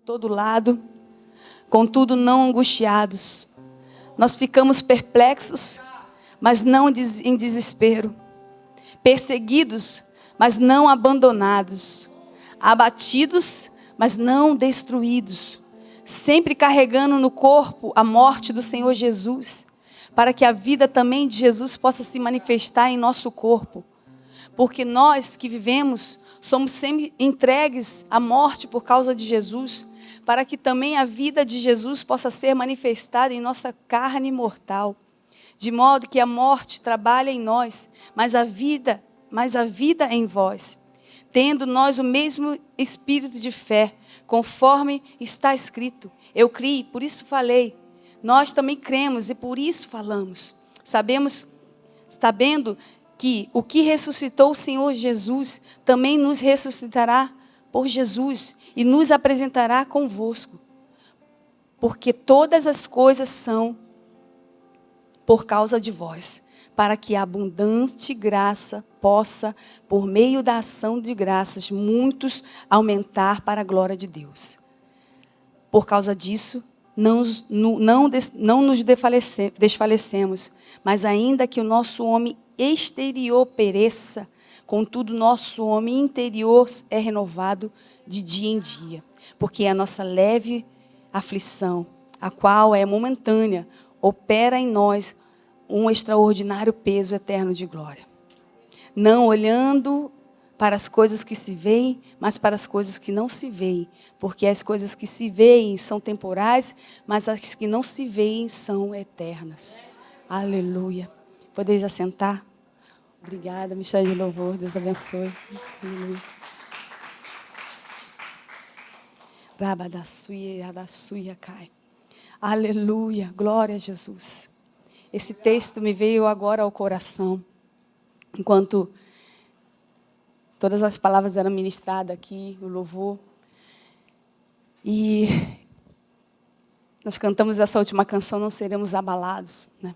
todo lado, contudo não angustiados. Nós ficamos perplexos, mas não em desespero. Perseguidos, mas não abandonados. Abatidos, mas não destruídos. Sempre carregando no corpo a morte do Senhor Jesus, para que a vida também de Jesus possa se manifestar em nosso corpo. Porque nós que vivemos, somos sempre entregues à morte por causa de Jesus, para que também a vida de Jesus possa ser manifestada em nossa carne mortal. De modo que a morte trabalha em nós, mas a vida em vós. Tendo nós o mesmo espírito de fé, conforme está escrito. Eu criei, por isso falei. Nós também cremos e por isso falamos. Sabendo que o que ressuscitou o Senhor Jesus, também nos ressuscitará por Jesus e nos apresentará convosco. Porque todas as coisas são por causa de vós, para que a abundante graça possa, por meio da ação de graças, muitos aumentar para a glória de Deus. Por causa disso, não nos desfalecemos, mas ainda que o nosso homem exterior pereça, contudo nosso homem interior é renovado de dia em dia. Porque a nossa leve aflição, a qual é momentânea, opera em nós um extraordinário peso eterno de glória. Não olhando para as coisas que se veem, mas para as coisas que não se veem. Porque as coisas que se veem são temporais, mas as que não se veem são eternas. Aleluia. Podeis assentar? Obrigada, Michel de louvor. Deus abençoe. Aleluia. Aleluia. Glória a Jesus. Esse texto me veio agora ao coração, enquanto todas as palavras eram ministradas aqui, o louvor. E nós cantamos essa última canção, Não Seremos Abalados, né?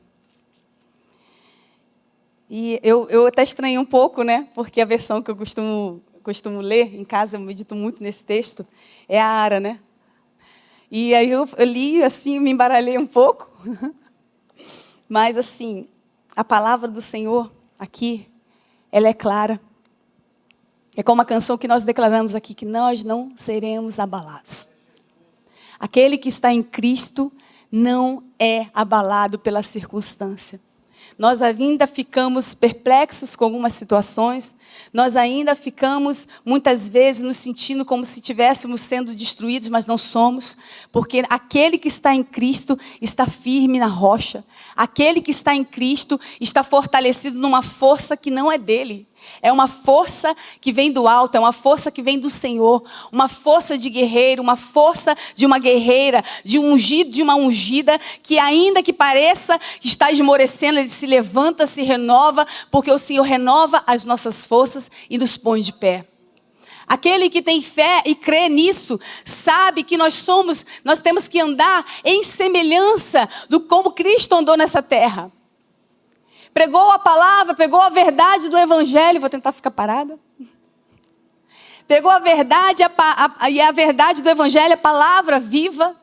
E eu até estranhei um pouco, né? Porque a versão que eu costumo ler em casa, eu medito muito nesse texto, é a Ara, né? E aí eu li assim, me embaralhei um pouco. Mas assim, a palavra do Senhor aqui, ela é clara. É como a canção que nós declaramos aqui, que nós não seremos abalados. Aquele que está em Cristo não é abalado pela circunstância. Nós ainda ficamos perplexos com algumas situações. Nós ainda ficamos, muitas vezes, nos sentindo como se estivéssemos sendo destruídos, mas não somos. Porque aquele que está em Cristo está firme na rocha. Aquele que está em Cristo está fortalecido numa força que não é dele. É uma força que vem do alto, é uma força que vem do Senhor, uma força de guerreiro, uma força de uma guerreira, de um ungido, de uma ungida, que ainda que pareça que está esmorecendo, ele se levanta, se renova, porque o Senhor renova as nossas forças e nos põe de pé. Aquele que tem fé e crê nisso, sabe que nós temos que andar em semelhança do como Cristo andou nessa terra. Pregou a palavra, pegou a verdade do Evangelho. Vou tentar ficar parada. Pegou a verdade e a verdade do Evangelho, a palavra viva.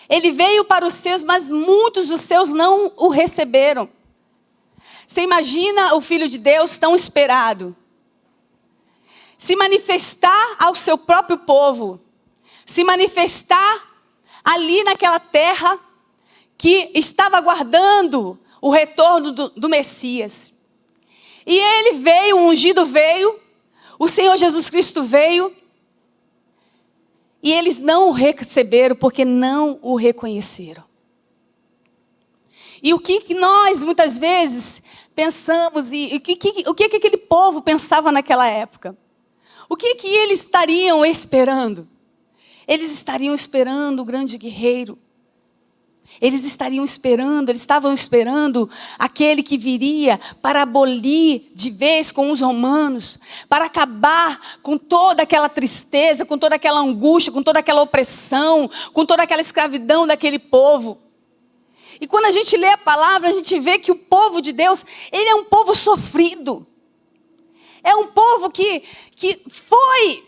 Ele veio para os seus, mas muitos dos seus não o receberam. Você imagina o Filho de Deus tão esperado se manifestar ao seu próprio povo, se manifestar ali naquela terra que estava aguardando o retorno do Messias. E ele veio, o ungido veio, o Senhor Jesus Cristo veio, e eles não o receberam porque não o reconheceram. E o que nós, muitas vezes, pensamos, e o que aquele povo pensava naquela época? O que eles estariam esperando? Eles estariam esperando o grande guerreiro. Eles estavam esperando aquele que viria para abolir de vez com os romanos, para acabar com toda aquela tristeza, com toda aquela angústia, com toda aquela opressão, com toda aquela escravidão daquele povo. E quando a gente lê a palavra, a gente vê que o povo de Deus, ele é um povo sofrido. É um povo que foi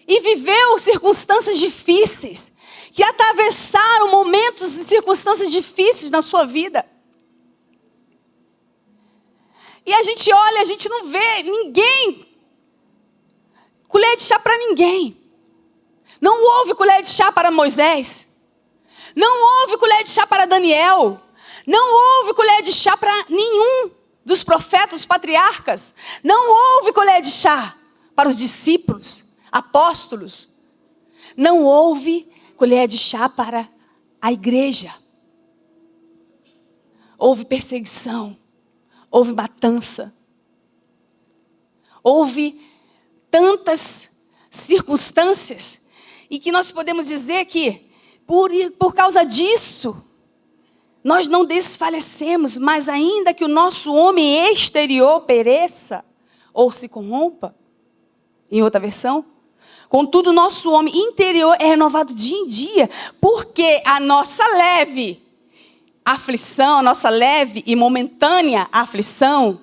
e viveu circunstâncias difíceis, que atravessaram momentos e circunstâncias difíceis na sua vida. E a gente olha, a gente não vê ninguém, colher de chá para ninguém. Não houve colher de chá para Moisés. Não houve colher de chá para Daniel. Não houve colher de chá para nenhum dos profetas, patriarcas. Não houve colher de chá para os discípulos, apóstolos. Não houve colher de chá para a igreja. Houve perseguição. Houve matança. Houve tantas circunstâncias. E que nós podemos dizer que, por causa disso, nós não desfalecemos, mas ainda que o nosso homem exterior pereça ou se corrompa, em outra versão, contudo o nosso homem interior é renovado dia em dia, porque a nossa leve aflição, a nossa leve e momentânea aflição,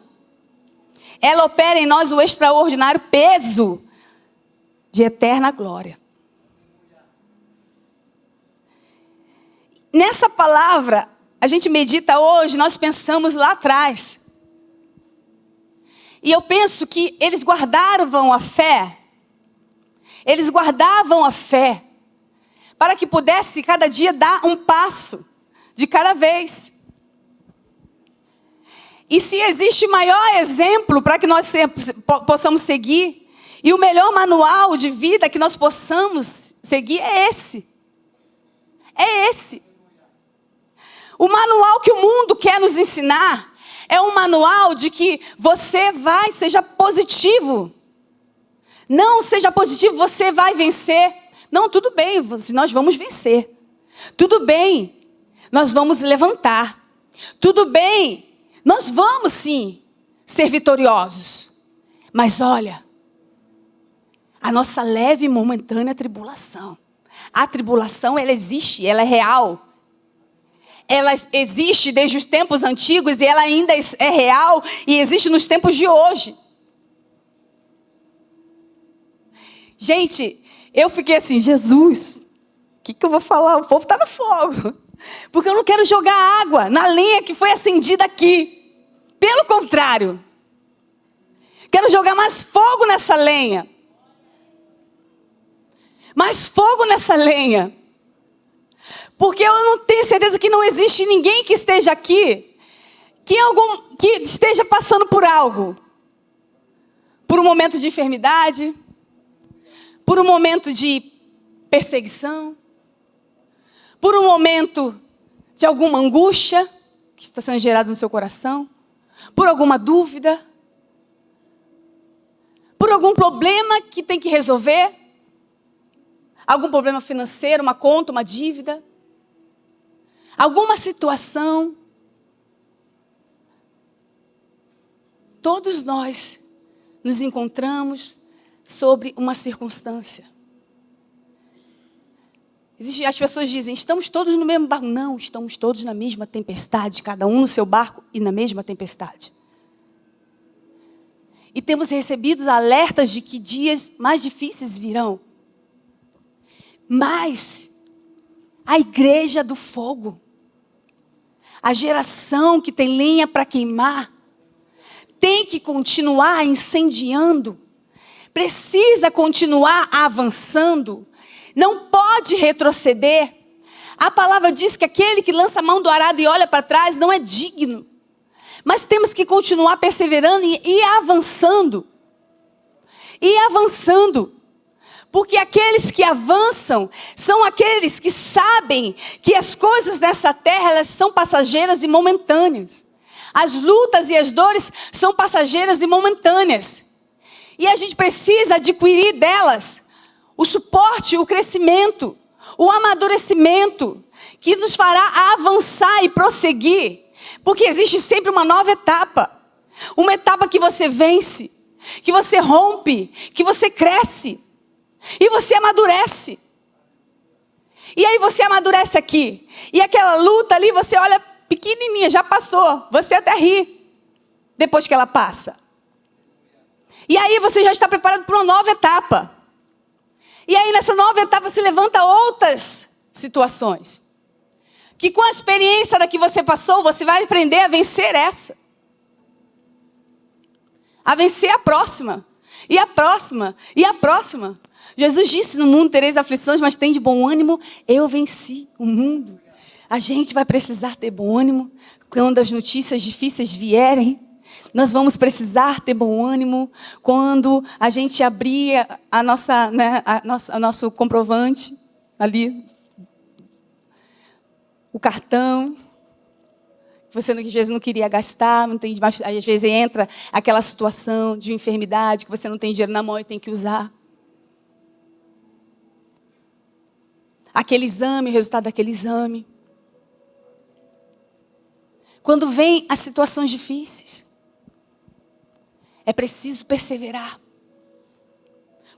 ela opera em nós o extraordinário peso de eterna glória. Nessa palavra, a gente medita hoje, nós pensamos lá atrás. E eu penso que eles guardavam a fé. Eles guardavam a fé para que pudesse cada dia dar um passo de cada vez. E se existe maior exemplo para que nós possamos seguir, e o melhor manual de vida que nós possamos seguir é esse. É esse. O manual que o mundo quer nos ensinar é um manual de que seja positivo. Não seja positivo, você vai vencer. Não, tudo bem, nós vamos vencer. Tudo bem, nós vamos levantar. Tudo bem, nós vamos sim ser vitoriosos. Mas olha, a nossa leve e momentânea tribulação. A tribulação, ela existe, ela é real. Ela existe desde os tempos antigos e ela ainda é real e existe nos tempos de hoje. Gente, eu fiquei assim, Jesus, o que eu vou falar? O povo está no fogo. Porque eu não quero jogar água na lenha que foi acendida aqui. Pelo contrário, quero jogar mais fogo nessa lenha. Mais fogo nessa lenha. Porque eu não tenho certeza que não existe ninguém que esteja aqui, que esteja passando por algo. Por um momento de enfermidade, por um momento de perseguição, por um momento de alguma angústia que está sendo gerada no seu coração, por alguma dúvida, por algum problema que tem que resolver, algum problema financeiro, uma conta, uma dívida, alguma situação. Todos nós nos encontramos sobre uma circunstância. As pessoas dizem, estamos todos no mesmo barco. Não, estamos todos na mesma tempestade, cada um no seu barco e na mesma tempestade. E temos recebido alertas de que dias mais difíceis virão. Mas a igreja do fogo, a geração que tem lenha para queimar, tem que continuar incendiando, precisa continuar avançando, não pode retroceder. A palavra diz que aquele que lança a mão do arado e olha para trás não é digno. Mas temos que continuar perseverando e avançando. E avançando. Porque aqueles que avançam são aqueles que sabem que as coisas nessa terra elas são passageiras e momentâneas. As lutas e as dores são passageiras e momentâneas. E a gente precisa adquirir delas o suporte, o crescimento, o amadurecimento, que nos fará avançar e prosseguir. Porque existe sempre uma nova etapa. Uma etapa que você vence, que você rompe, que você cresce. E você amadurece. E aí você amadurece aqui. E aquela luta ali, você olha pequenininha, já passou. Você até ri depois que ela passa. E aí você já está preparado para uma nova etapa. E aí nessa nova etapa se levanta outras situações. Que com a experiência da que você passou, você vai aprender a vencer essa. A vencer a próxima. E a próxima. E a próxima. Jesus disse, no mundo tereis aflições, mas tem de bom ânimo. Eu venci o mundo. A gente vai precisar ter bom ânimo quando as notícias difíceis vierem. Nós vamos precisar ter bom ânimo quando a gente abrir o nosso comprovante ali, o cartão, que você às vezes não queria gastar, não tem, aí às vezes entra aquela situação de enfermidade que você não tem dinheiro na mão e tem que usar. Aquele exame, o resultado daquele exame. Quando vem as situações difíceis, é preciso perseverar.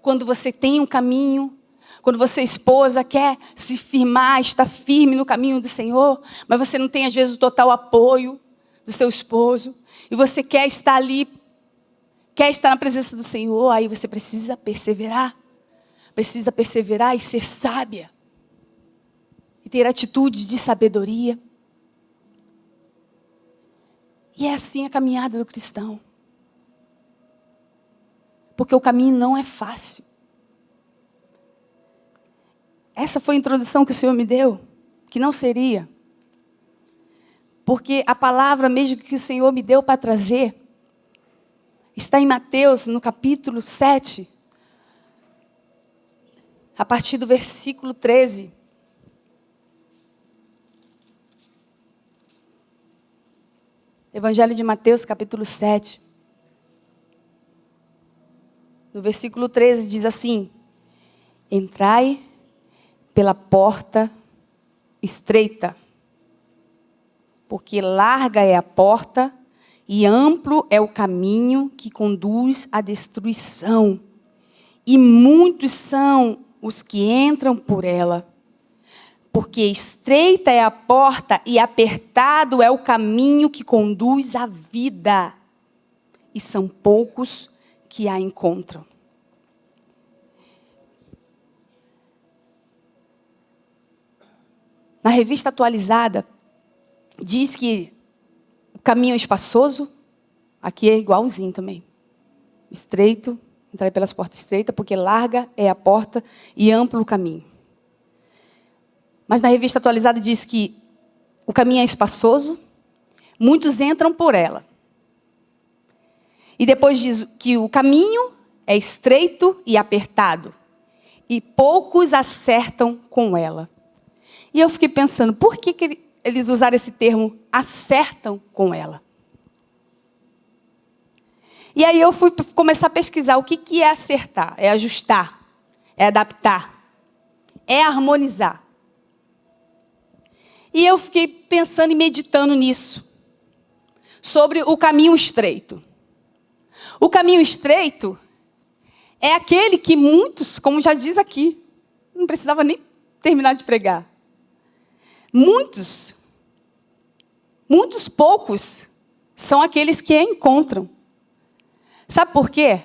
Quando você tem um caminho, quando você, esposa, quer se firmar, está firme no caminho do Senhor, mas você não tem, às vezes, o total apoio do seu esposo, e você quer estar ali, quer estar na presença do Senhor, aí você precisa perseverar e ser sábia, e ter atitude de sabedoria. E é assim a caminhada do cristão. Porque o caminho não é fácil. Essa foi a introdução que o Senhor me deu, que não seria. Porque a palavra mesmo que o Senhor me deu para trazer, está em Mateus, no capítulo 7, a partir do versículo 13. Evangelho de Mateus, capítulo 7. No versículo 13 diz assim: entrai pela porta estreita, porque larga é a porta e amplo é o caminho que conduz à destruição, e muitos são os que entram por ela. Porque estreita é a porta e apertado é o caminho que conduz à vida, e são poucos que a encontram. Na revista atualizada, diz que o caminho é espaçoso, aqui é igualzinho também. Estreito, entrar pelas portas estreitas, porque larga é a porta e amplo o caminho. Mas na revista atualizada diz que o caminho é espaçoso, muitos entram por ela. E depois diz que o caminho é estreito e apertado, e poucos acertam com ela. E eu fiquei pensando, por que eles usaram esse termo, acertam com ela? E aí eu fui começar a pesquisar o que é acertar, é ajustar, é adaptar, é harmonizar. E eu fiquei pensando e meditando nisso, sobre o caminho estreito. O caminho estreito é aquele que muitos, como já diz aqui, não precisava nem terminar de pregar. Muitos poucos são aqueles que a encontram. Sabe por quê?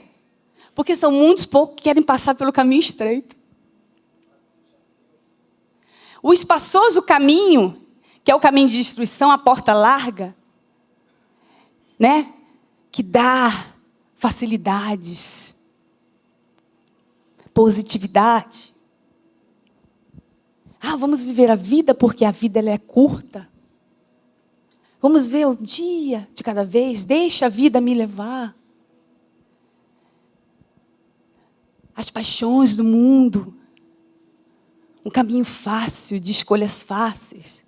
Porque são muitos poucos que querem passar pelo caminho estreito. O espaçoso caminho, que é o caminho de destruição, a porta larga, né? Que dá facilidades, positividade. Vamos viver a vida porque a vida ela é curta. Vamos ver o dia de cada vez, deixa a vida me levar. As paixões do mundo. Um caminho fácil, de escolhas fáceis.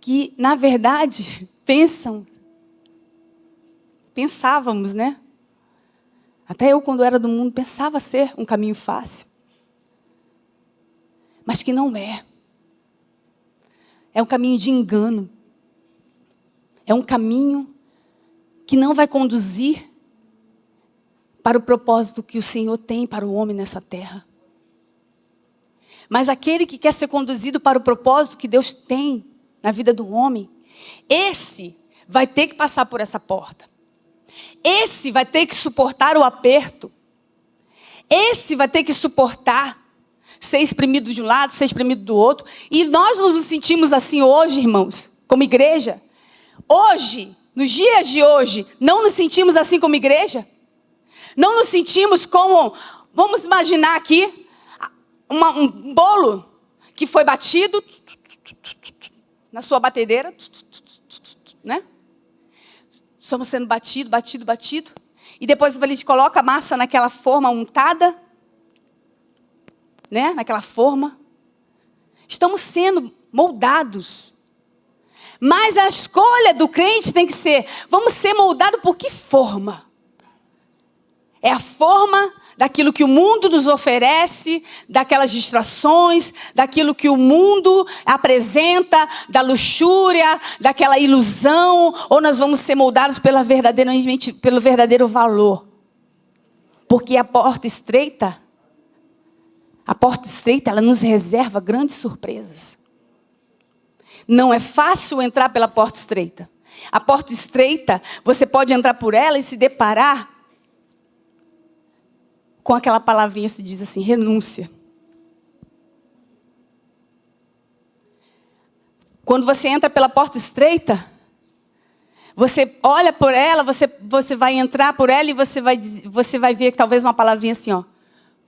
Que, na verdade, pensávamos, né? Até eu, quando era do mundo, pensava ser um caminho fácil. Mas que não é. É um caminho de engano. É um caminho que não vai conduzir para o propósito que o Senhor tem para o homem nessa terra. Mas aquele que quer ser conduzido para o propósito que Deus tem na vida do homem, esse vai ter que passar por essa porta. Esse vai ter que suportar o aperto. Esse vai ter que suportar ser espremido de um lado, ser espremido do outro. E nós nos sentimos assim hoje, irmãos, como igreja. Hoje, nos dias de hoje, não nos sentimos assim como igreja? Não nos sentimos como, vamos imaginar aqui, um bolo que foi batido na sua batedeira, né? Estamos sendo batido. E depois a gente coloca a massa naquela forma untada, né? Naquela forma. Estamos sendo moldados. Mas a escolha do crente tem que ser, vamos ser moldados por que forma? É a forma daquilo que o mundo nos oferece, daquelas distrações, daquilo que o mundo apresenta, da luxúria, daquela ilusão, ou nós vamos ser moldados pelo verdadeiro valor? Porque a porta estreita, ela nos reserva grandes surpresas. Não é fácil entrar pela porta estreita. A porta estreita, você pode entrar por ela e se deparar com aquela palavrinha que se diz assim, renúncia. Quando você entra pela porta estreita, você olha por ela, você vai entrar por ela e você vai ver talvez uma palavrinha assim, ó,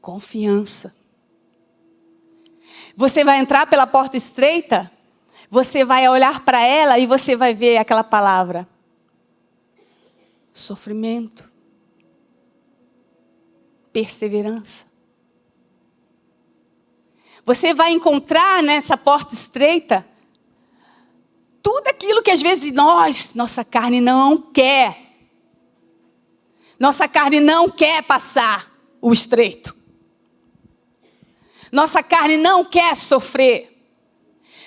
confiança. Você vai entrar pela porta estreita, você vai olhar para ela e você vai ver aquela palavra, sofrimento. Perseverança. Você vai encontrar nessa porta estreita tudo aquilo que às vezes nossa carne não quer. Nossa carne não quer passar o estreito. Nossa carne não quer sofrer.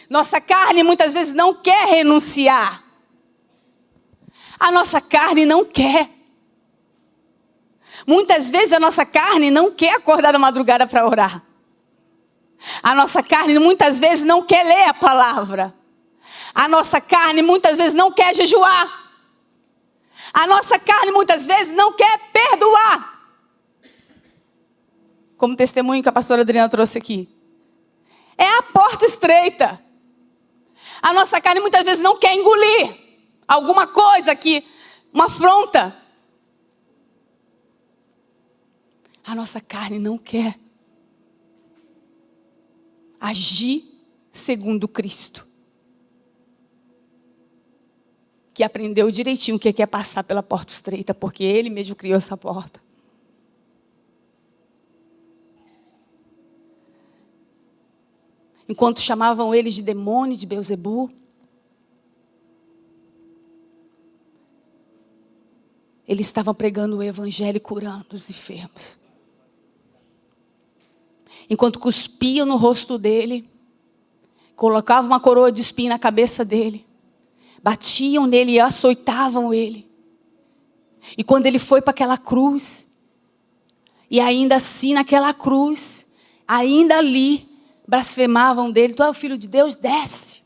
Nossa carne muitas vezes não quer renunciar. A nossa carne não quer. Muitas vezes a nossa carne não quer acordar da madrugada para orar. A nossa carne muitas vezes não quer ler a palavra. A nossa carne muitas vezes não quer jejuar. A nossa carne muitas vezes não quer perdoar. Como testemunho que a pastora Adriana trouxe aqui. É a porta estreita. A nossa carne muitas vezes não quer engolir alguma coisa aqui, uma afronta. A nossa carne não quer agir segundo Cristo. Que aprendeu direitinho o que é passar pela porta estreita, porque Ele mesmo criou essa porta. Enquanto chamavam Ele de demônio, de Beelzebu, Ele estava pregando o evangelho e curando os enfermos. Enquanto cuspiam no rosto dele, colocavam uma coroa de espinho na cabeça dele, batiam nele e açoitavam ele. E quando ele foi para aquela cruz, e ainda assim naquela cruz, ainda ali, blasfemavam dele, tu é o filho de Deus, desce.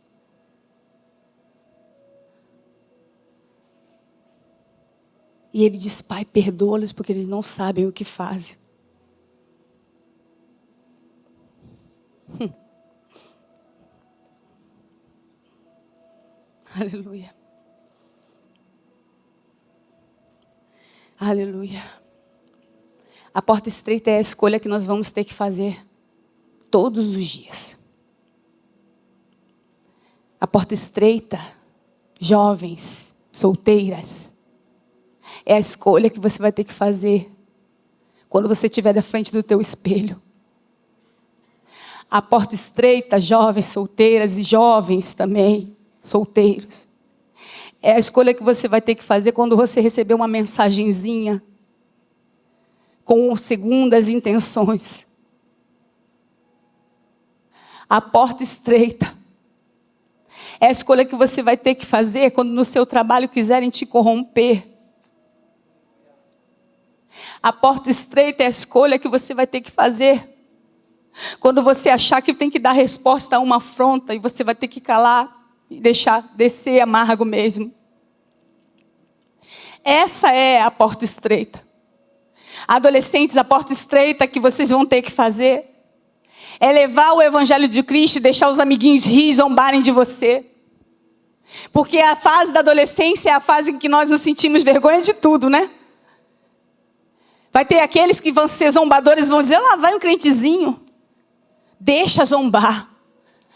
E ele diz, Pai, perdoa-los porque eles não sabem o que fazem. Aleluia. Aleluia. A porta estreita é a escolha que nós vamos ter que fazer todos os dias. A porta estreita, jovens, solteiras, é a escolha que você vai ter que fazer quando você estiver da frente do teu espelho. A porta estreita, jovens, solteiras e jovens também, solteiros. É a escolha que você vai ter que fazer quando você receber uma mensagenzinha com segundas intenções. A porta estreita é a escolha que você vai ter que fazer quando no seu trabalho quiserem te corromper. A porta estreita é a escolha que você vai ter que fazer quando você achar que tem que dar resposta a uma afronta e você vai ter que calar e deixar descer amargo mesmo. Essa é a porta estreita. Adolescentes, a porta estreita que vocês vão ter que fazer é levar o evangelho de Cristo e deixar os amiguinhos rir e zombarem de você. Porque a fase da adolescência é a fase em que nós nos sentimos vergonha de tudo, né? Vai ter aqueles que vão ser zombadores e vão dizer, lá vai um crentezinho. Deixa zombar.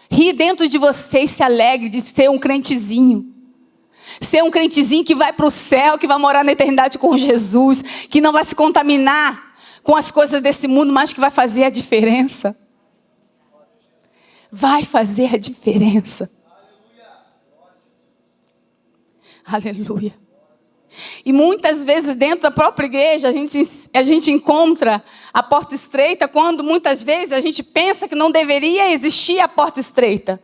Ri dentro de você e se alegre de ser um crentezinho. Ser um crentezinho que vai para o céu, que vai morar na eternidade com Jesus, que não vai se contaminar com as coisas desse mundo, mas que vai fazer a diferença. Vai fazer a diferença. Aleluia. E muitas vezes dentro da própria igreja a gente encontra a porta estreita quando muitas vezes a gente pensa que não deveria existir a porta estreita.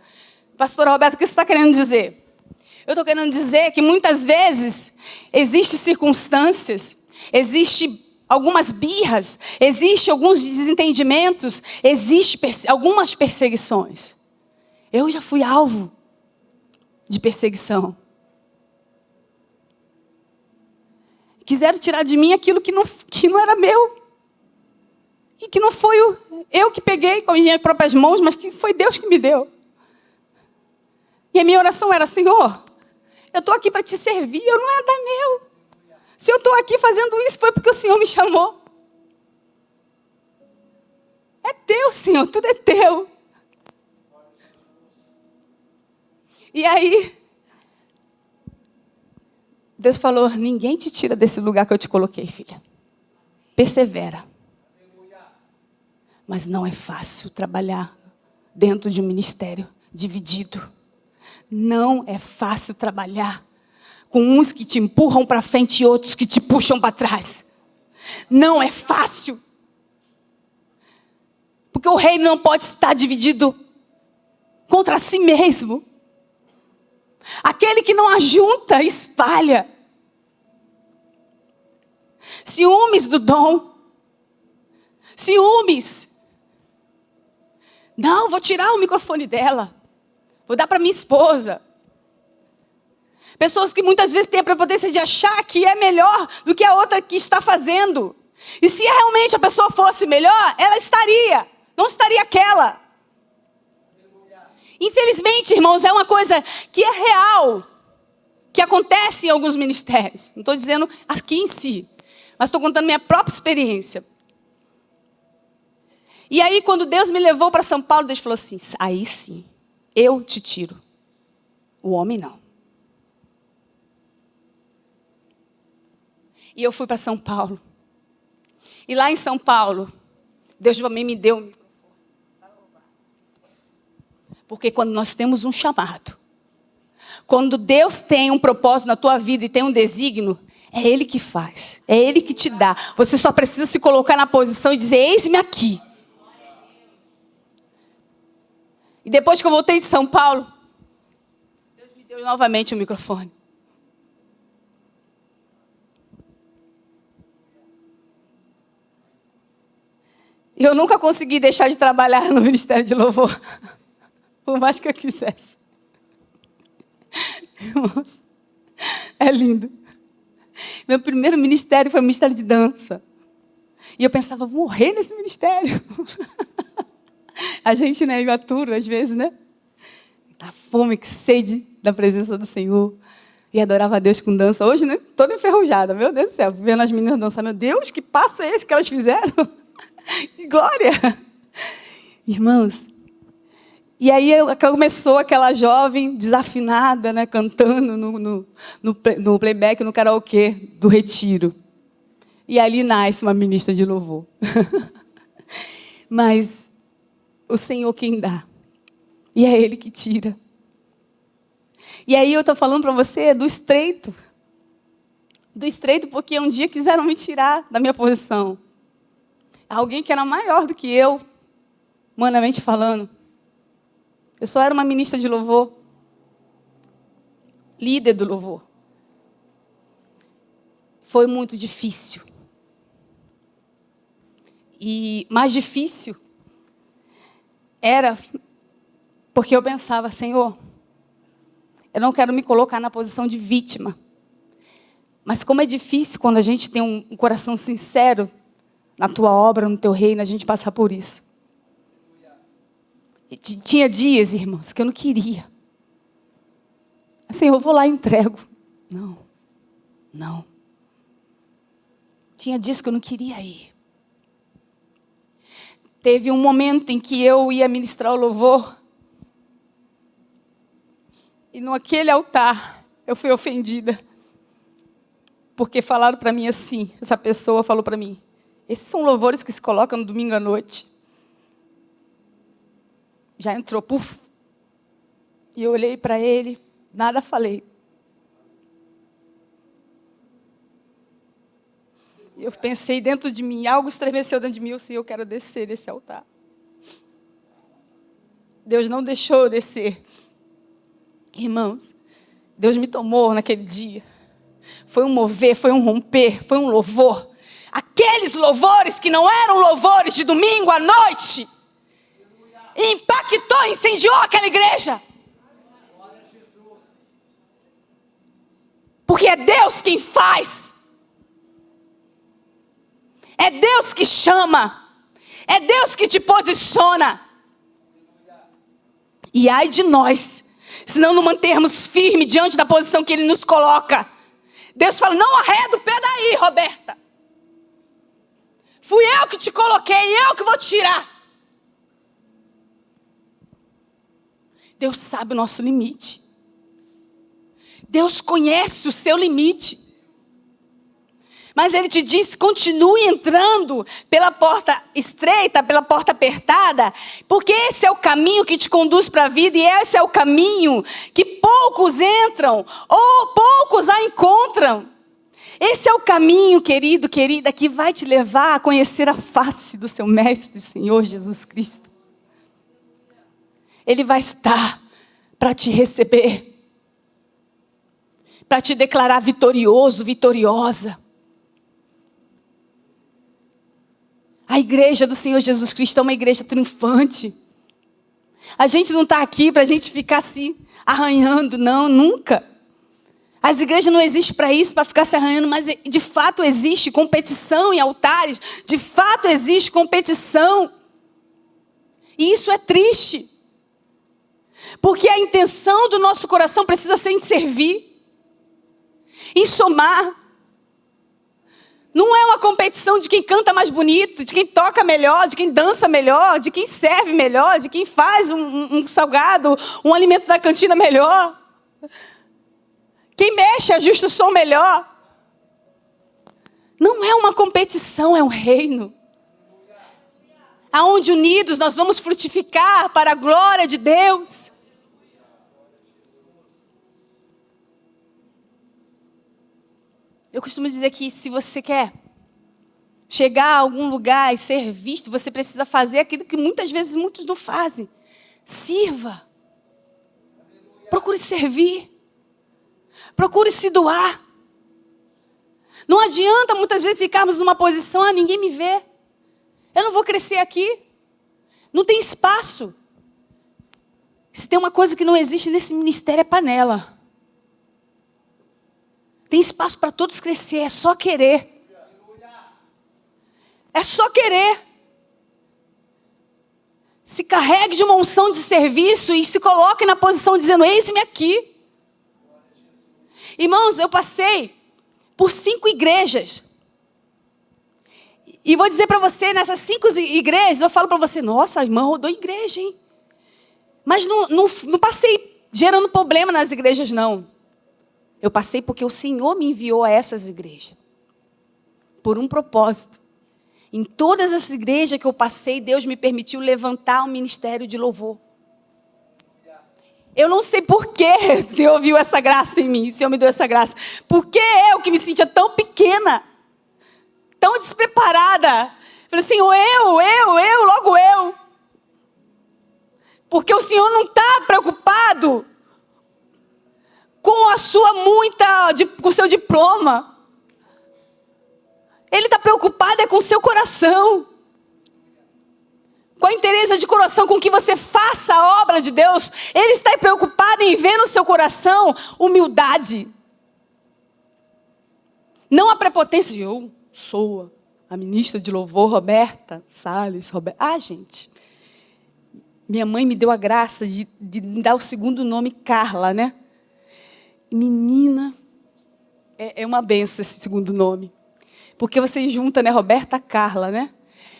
Pastora Roberta, o que você está querendo dizer? Eu estou querendo dizer que muitas vezes existem circunstâncias, existem algumas birras, existem alguns desentendimentos, existem algumas perseguições. Eu já fui alvo de perseguição. Quiseram tirar de mim aquilo que não era meu. E que não foi eu que peguei com as minhas próprias mãos, mas que foi Deus que me deu. E a minha oração era, Senhor, eu estou aqui para te servir, eu não é da meu. Se eu estou aqui fazendo isso, foi porque o Senhor me chamou. É teu, Senhor, tudo é teu. E aí, Deus falou, ninguém te tira desse lugar que eu te coloquei, filha. Persevera. Mas não é fácil trabalhar dentro de um ministério dividido. Não é fácil trabalhar com uns que te empurram para frente e outros que te puxam para trás. Não é fácil. Porque o reino não pode estar dividido contra si mesmo. Aquele que não ajunta, espalha. Ciúmes do dom. Ciúmes. Não, vou tirar o microfone dela. Vou dar para minha esposa. Pessoas que muitas vezes têm a prepotência de achar que é melhor do que a outra que está fazendo. E se realmente a pessoa fosse melhor, ela estaria. Não estaria aquela. Infelizmente, irmãos, é uma coisa que é real, que acontece em alguns ministérios. Não estou dizendo aqui em si, mas estou contando minha própria experiência. E aí, quando Deus me levou para São Paulo, Deus falou assim, aí sim, eu te tiro. O homem não. E eu fui para São Paulo. E lá em São Paulo, Deus também me deu um microfone. Porque quando nós temos um chamado, quando Deus tem um propósito na tua vida e tem um desígnio, é Ele que faz, é Ele que te dá. Você só precisa se colocar na posição e dizer, eis-me aqui. E depois que eu voltei de São Paulo, Deus me deu novamente o microfone. E eu nunca consegui deixar de trabalhar no Ministério de Louvor. Por mais que eu quisesse. Irmãos, é lindo. Meu primeiro ministério foi o ministério de dança. E eu pensava, vou morrer nesse ministério. A gente, né, imaturo às vezes, né? A fome, que sede da presença do Senhor. E adorava a Deus com dança. Hoje, né, toda enferrujada. Meu Deus do céu, vendo as meninas dançar. Meu Deus, que passo é esse que elas fizeram? Que glória! Irmãos, e aí começou aquela jovem desafinada, né, cantando no playback, no karaokê do retiro. E ali nasce uma ministra de louvor. Mas o Senhor quem dá. E é Ele que tira. E aí eu estou falando para você do estreito. Do estreito porque um dia quiseram me tirar da minha posição. Alguém que era maior do que eu, humanamente falando. Eu só era uma ministra de louvor. Líder do louvor. Foi muito difícil. E mais difícil era porque eu pensava, Senhor, eu não quero me colocar na posição de vítima. Mas como é difícil quando a gente tem um coração sincero na tua obra, no teu reino, a gente passar por isso. E tinha dias, irmãos, que eu não queria. Assim, eu vou lá e entrego. Não. Tinha dias que eu não queria ir. Teve um momento em que eu ia ministrar o louvor. E naquele altar, eu fui ofendida. Porque falaram para mim assim, essa pessoa falou para mim, esses são louvores que se colocam no domingo à noite. Já entrou, puf. E eu olhei para ele, nada falei. Eu pensei dentro de mim, algo estremeceu dentro de mim, eu quero descer desse altar. Deus não deixou eu descer. Irmãos, Deus me tomou naquele dia. Foi um mover, foi um romper, foi um louvor. Aqueles louvores que não eram louvores de domingo à noite. Impactou, incendiou aquela igreja. Porque é Deus quem faz. É Deus que chama. É Deus que te posiciona. E ai de nós, se não nos mantermos firmes diante da posição que Ele nos coloca. Deus fala, não arreda o pé daí, Roberta. Fui eu que te coloquei, eu que vou te tirar. Deus sabe o nosso limite. Deus conhece o seu limite. Mas Ele te diz, continue entrando pela porta estreita, pela porta apertada, porque esse é o caminho que te conduz para a vida e esse é o caminho que poucos entram ou poucos a encontram. Esse é o caminho, querido, querida, que vai te levar a conhecer a face do seu Mestre, Senhor Jesus Cristo. Ele vai estar para te receber, para te declarar vitorioso, vitoriosa. A igreja do Senhor Jesus Cristo é uma igreja triunfante. A gente não está aqui para a gente ficar se arranhando, não, nunca. As igrejas não existem para isso, para ficar se arranhando, mas de fato existe competição em altares, de fato existe competição. E isso é triste. Porque a intenção do nosso coração precisa ser em servir, em somar. Não é uma competição de quem canta mais bonito, de quem toca melhor, de quem dança melhor, de quem serve melhor, de quem faz um salgado, um alimento da cantina melhor. Quem mexe, ajusta o som melhor. Não é uma competição, é um reino. Aonde unidos nós vamos frutificar para a glória de Deus. Eu costumo dizer que se você quer chegar a algum lugar e ser visto, você precisa fazer aquilo que muitas vezes muitos não fazem. Sirva. Procure servir. Procure se doar. Não adianta muitas vezes ficarmos numa posição, ninguém me vê. Eu não vou crescer aqui. Não tem espaço. Se tem uma coisa que não existe nesse ministério é panela. Tem espaço para todos crescer, é só querer. É só querer. Se carregue de uma unção de serviço e se coloque na posição dizendo, eis-me aqui. Irmãos, eu passei por 5 igrejas. E vou dizer para você, nessas 5 igrejas, eu falo para você, nossa, a irmã rodou igreja, hein? Mas não passei gerando problema nas igrejas, não. Eu passei porque o Senhor me enviou a essas igrejas. Por um propósito. Em todas as igrejas que eu passei, Deus me permitiu levantar um ministério de louvor. Eu não sei por que o Senhor viu essa graça em mim, o Senhor me deu essa graça. Porque eu que me sentia tão pequena, tão despreparada. Falei, Senhor, logo eu. Porque o Senhor não está preocupado com a sua com o seu diploma. Ele está preocupado com o seu coração. Com a inteireza de coração com que você faça a obra de Deus. Ele está preocupado em ver no seu coração humildade. Não a prepotência de eu sou a ministra de louvor, Roberta Salles. Gente, minha mãe me deu a graça de me dar o segundo nome, Carla, né? Menina, é uma benção esse segundo nome. Porque você junta, né, Roberta, Carla, né?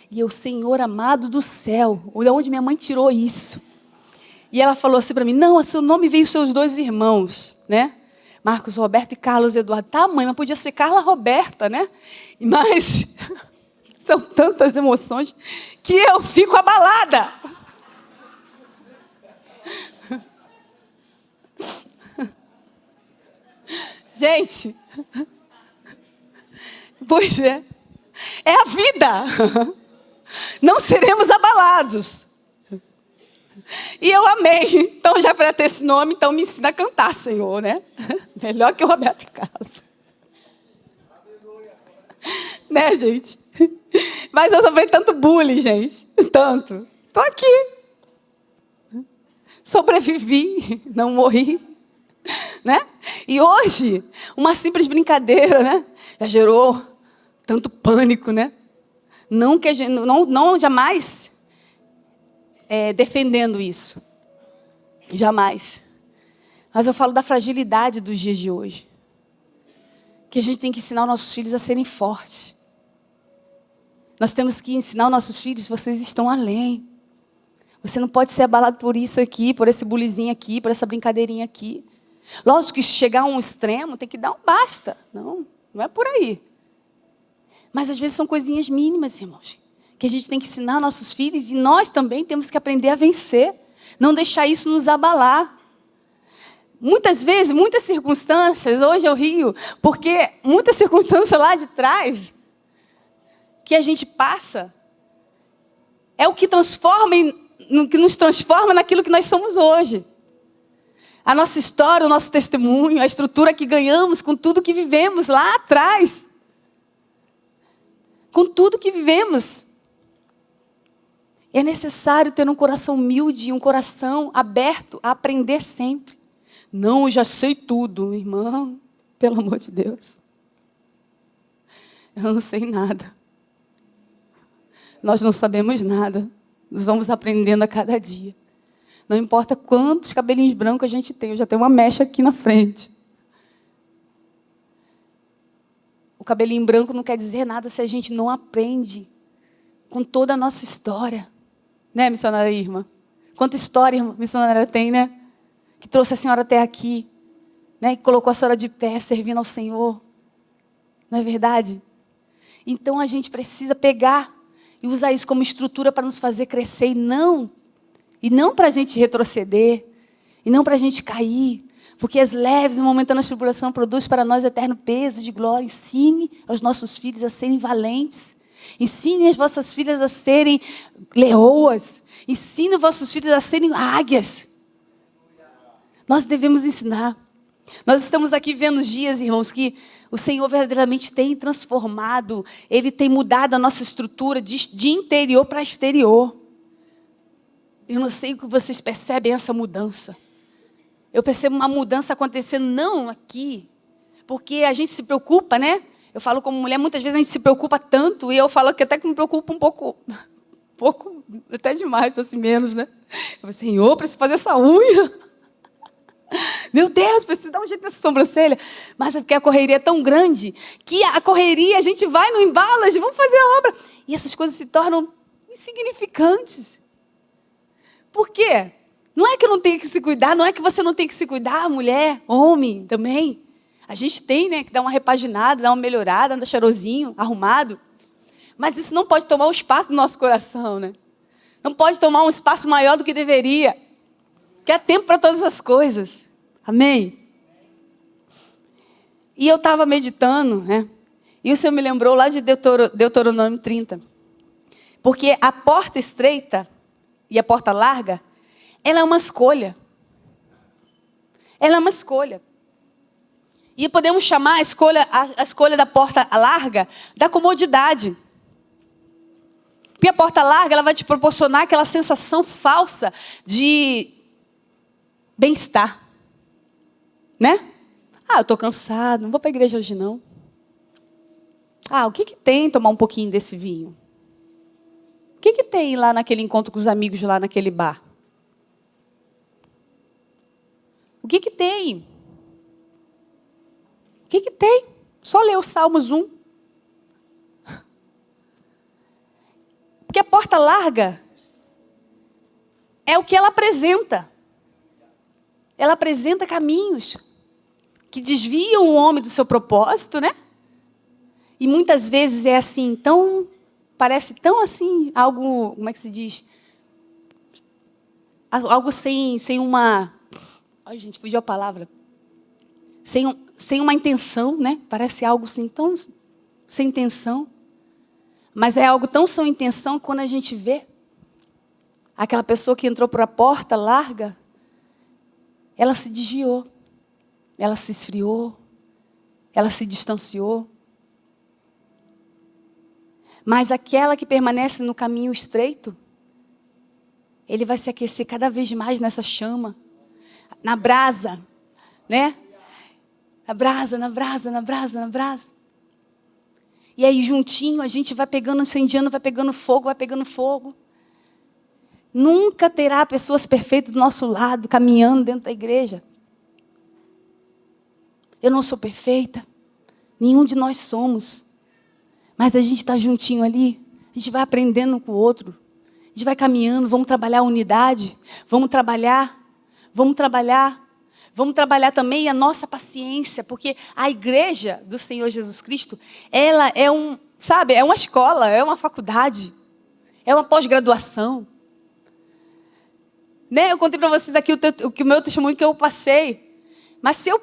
E eu, Senhor amado do céu, de onde minha mãe tirou isso? E ela falou assim para mim, não, o seu nome veio dos seus 2 irmãos, né? Marcos Roberto e Carlos Eduardo. Tá, mãe, mas podia ser Carla Roberta, né? Mas são tantas emoções que eu fico abalada. Gente, pois é a vida. Não seremos abalados. E eu amei. Então, já para ter esse nome, então me ensina a cantar, Senhor, né? Melhor que o Roberto Carlos. Né, gente? Mas eu sofri tanto bullying, gente. Tanto. Estou aqui. Sobrevivi, não morri. Né? E hoje, uma simples brincadeira, né? Já gerou tanto pânico, né? Não, não jamais defendendo isso. Jamais. Mas eu falo da fragilidade dos dias de hoje. Que a gente tem que ensinar os nossos filhos a serem fortes. Nós temos que ensinar os nossos filhos, vocês estão além. Você não pode ser abalado por isso aqui, por esse bulizinho aqui, por essa brincadeirinha aqui. Lógico que chegar a um extremo tem que dar um basta. Não é por aí. Mas às vezes são coisinhas mínimas, irmãos, que a gente tem que ensinar aos nossos filhos e nós também temos que aprender a vencer. Não deixar isso nos abalar. Muitas vezes, muitas circunstâncias, hoje eu rio, porque muitas circunstâncias lá de trás que a gente passa é o que que nos transforma naquilo que nós somos hoje. A nossa história, o nosso testemunho, a estrutura que ganhamos com tudo que vivemos lá atrás. Com tudo que vivemos. É necessário ter um coração humilde, um coração aberto a aprender sempre. Não, eu já sei tudo, irmão. Pelo amor de Deus. Eu não sei nada. Nós não sabemos nada. Nós vamos aprendendo a cada dia. Não importa quantos cabelinhos brancos a gente tem. Eu já tenho uma mecha aqui na frente. O cabelinho branco não quer dizer nada se a gente não aprende com toda a nossa história. Né, missionária Irma? Quanta história a missionária tem, né? Que trouxe a senhora até aqui. Né? Que colocou a senhora de pé, servindo ao Senhor. Não é verdade? Então, a gente precisa pegar e usar isso como estrutura para nos fazer crescer e não para a gente retroceder, e não para a gente cair, porque as leves e momentâneas tribulação produzem para nós eterno peso de glória. Ensine aos nossos filhos a serem valentes, ensine as vossas filhas a serem leoas, ensine os vossos filhos a serem águias. Nós devemos ensinar. Nós estamos aqui vendo dias, irmãos, que o Senhor verdadeiramente tem transformado, Ele tem mudado a nossa estrutura de interior para exterior. Eu não sei o que vocês percebem essa mudança. Eu percebo uma mudança acontecendo não aqui, porque a gente se preocupa, né? Eu falo como mulher, muitas vezes a gente se preocupa tanto, e eu falo que até que me preocupa um pouco, até demais, assim, menos, né? Eu falo, Senhor, preciso fazer essa unha. Meu Deus, preciso dar um jeito nessa sobrancelha. Mas é porque a correria é tão grande, que a correria, a gente vai no embalo, vamos fazer a obra. E essas coisas se tornam insignificantes. Por quê? Não é que eu não tenho que se cuidar, não é que você não tem que se cuidar, mulher, homem também. A gente tem, né, que dar uma repaginada, dar uma melhorada, andar cheirosinho, arrumado. Mas isso não pode tomar o espaço do nosso coração, né? Não pode tomar um espaço maior do que deveria. Que há tempo para todas as coisas. Amém? E eu estava meditando, né? E o Senhor me lembrou lá de Deuteronômio 30. Porque a porta estreita e a porta larga, ela é uma escolha. Ela é uma escolha. E podemos chamar a escolha da porta larga da comodidade. Porque a porta larga, ela vai te proporcionar aquela sensação falsa de bem-estar. Né? Eu estou cansado, não vou para a igreja hoje não. O que tem tomar um pouquinho desse vinho? O que tem lá naquele encontro com os amigos, lá naquele bar? O que tem? O que tem? Só ler o Salmos 1. Porque a porta larga é o que ela apresenta. Ela apresenta caminhos que desviam o homem do seu propósito, né? E muitas vezes é assim, parece tão assim, algo, como é que se diz? Algo sem uma... Ai, gente, fugiu a palavra. Sem uma intenção, né? Parece algo assim, tão sem intenção. Mas é algo tão sem intenção que quando a gente vê aquela pessoa que entrou por a porta larga, ela se desviou, ela se esfriou, ela se distanciou. Mas aquela que permanece no caminho estreito, ele vai se aquecer cada vez mais nessa chama, na brasa, né? Na brasa, na brasa, na brasa, na brasa. E aí juntinho a gente vai pegando, incendiando, vai pegando fogo, vai pegando fogo. Nunca terá pessoas perfeitas do nosso lado, caminhando dentro da igreja. Eu não sou perfeita, nenhum de nós somos. Mas a gente está juntinho ali, a gente vai aprendendo um com o outro. A gente vai caminhando, vamos trabalhar a unidade, vamos trabalhar também a nossa paciência, porque a igreja do Senhor Jesus Cristo, ela é é uma escola, é uma faculdade, é uma pós-graduação. Né? Eu contei para vocês aqui o meu testemunho que eu passei, mas se eu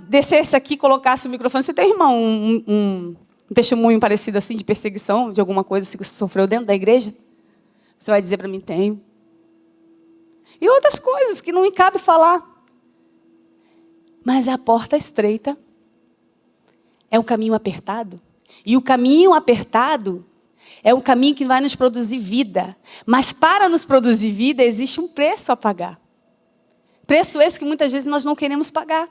descesse aqui e colocasse o microfone, você tem, irmão, um testemunho parecido assim, de perseguição, de alguma coisa assim, que você sofreu dentro da igreja? Você vai dizer para mim, tenho. E outras coisas que não me cabe falar. Mas a porta estreita é um caminho apertado. E o caminho apertado é um caminho que vai nos produzir vida. Mas para nos produzir vida, existe um preço a pagar. Preço esse que muitas vezes nós não queremos pagar.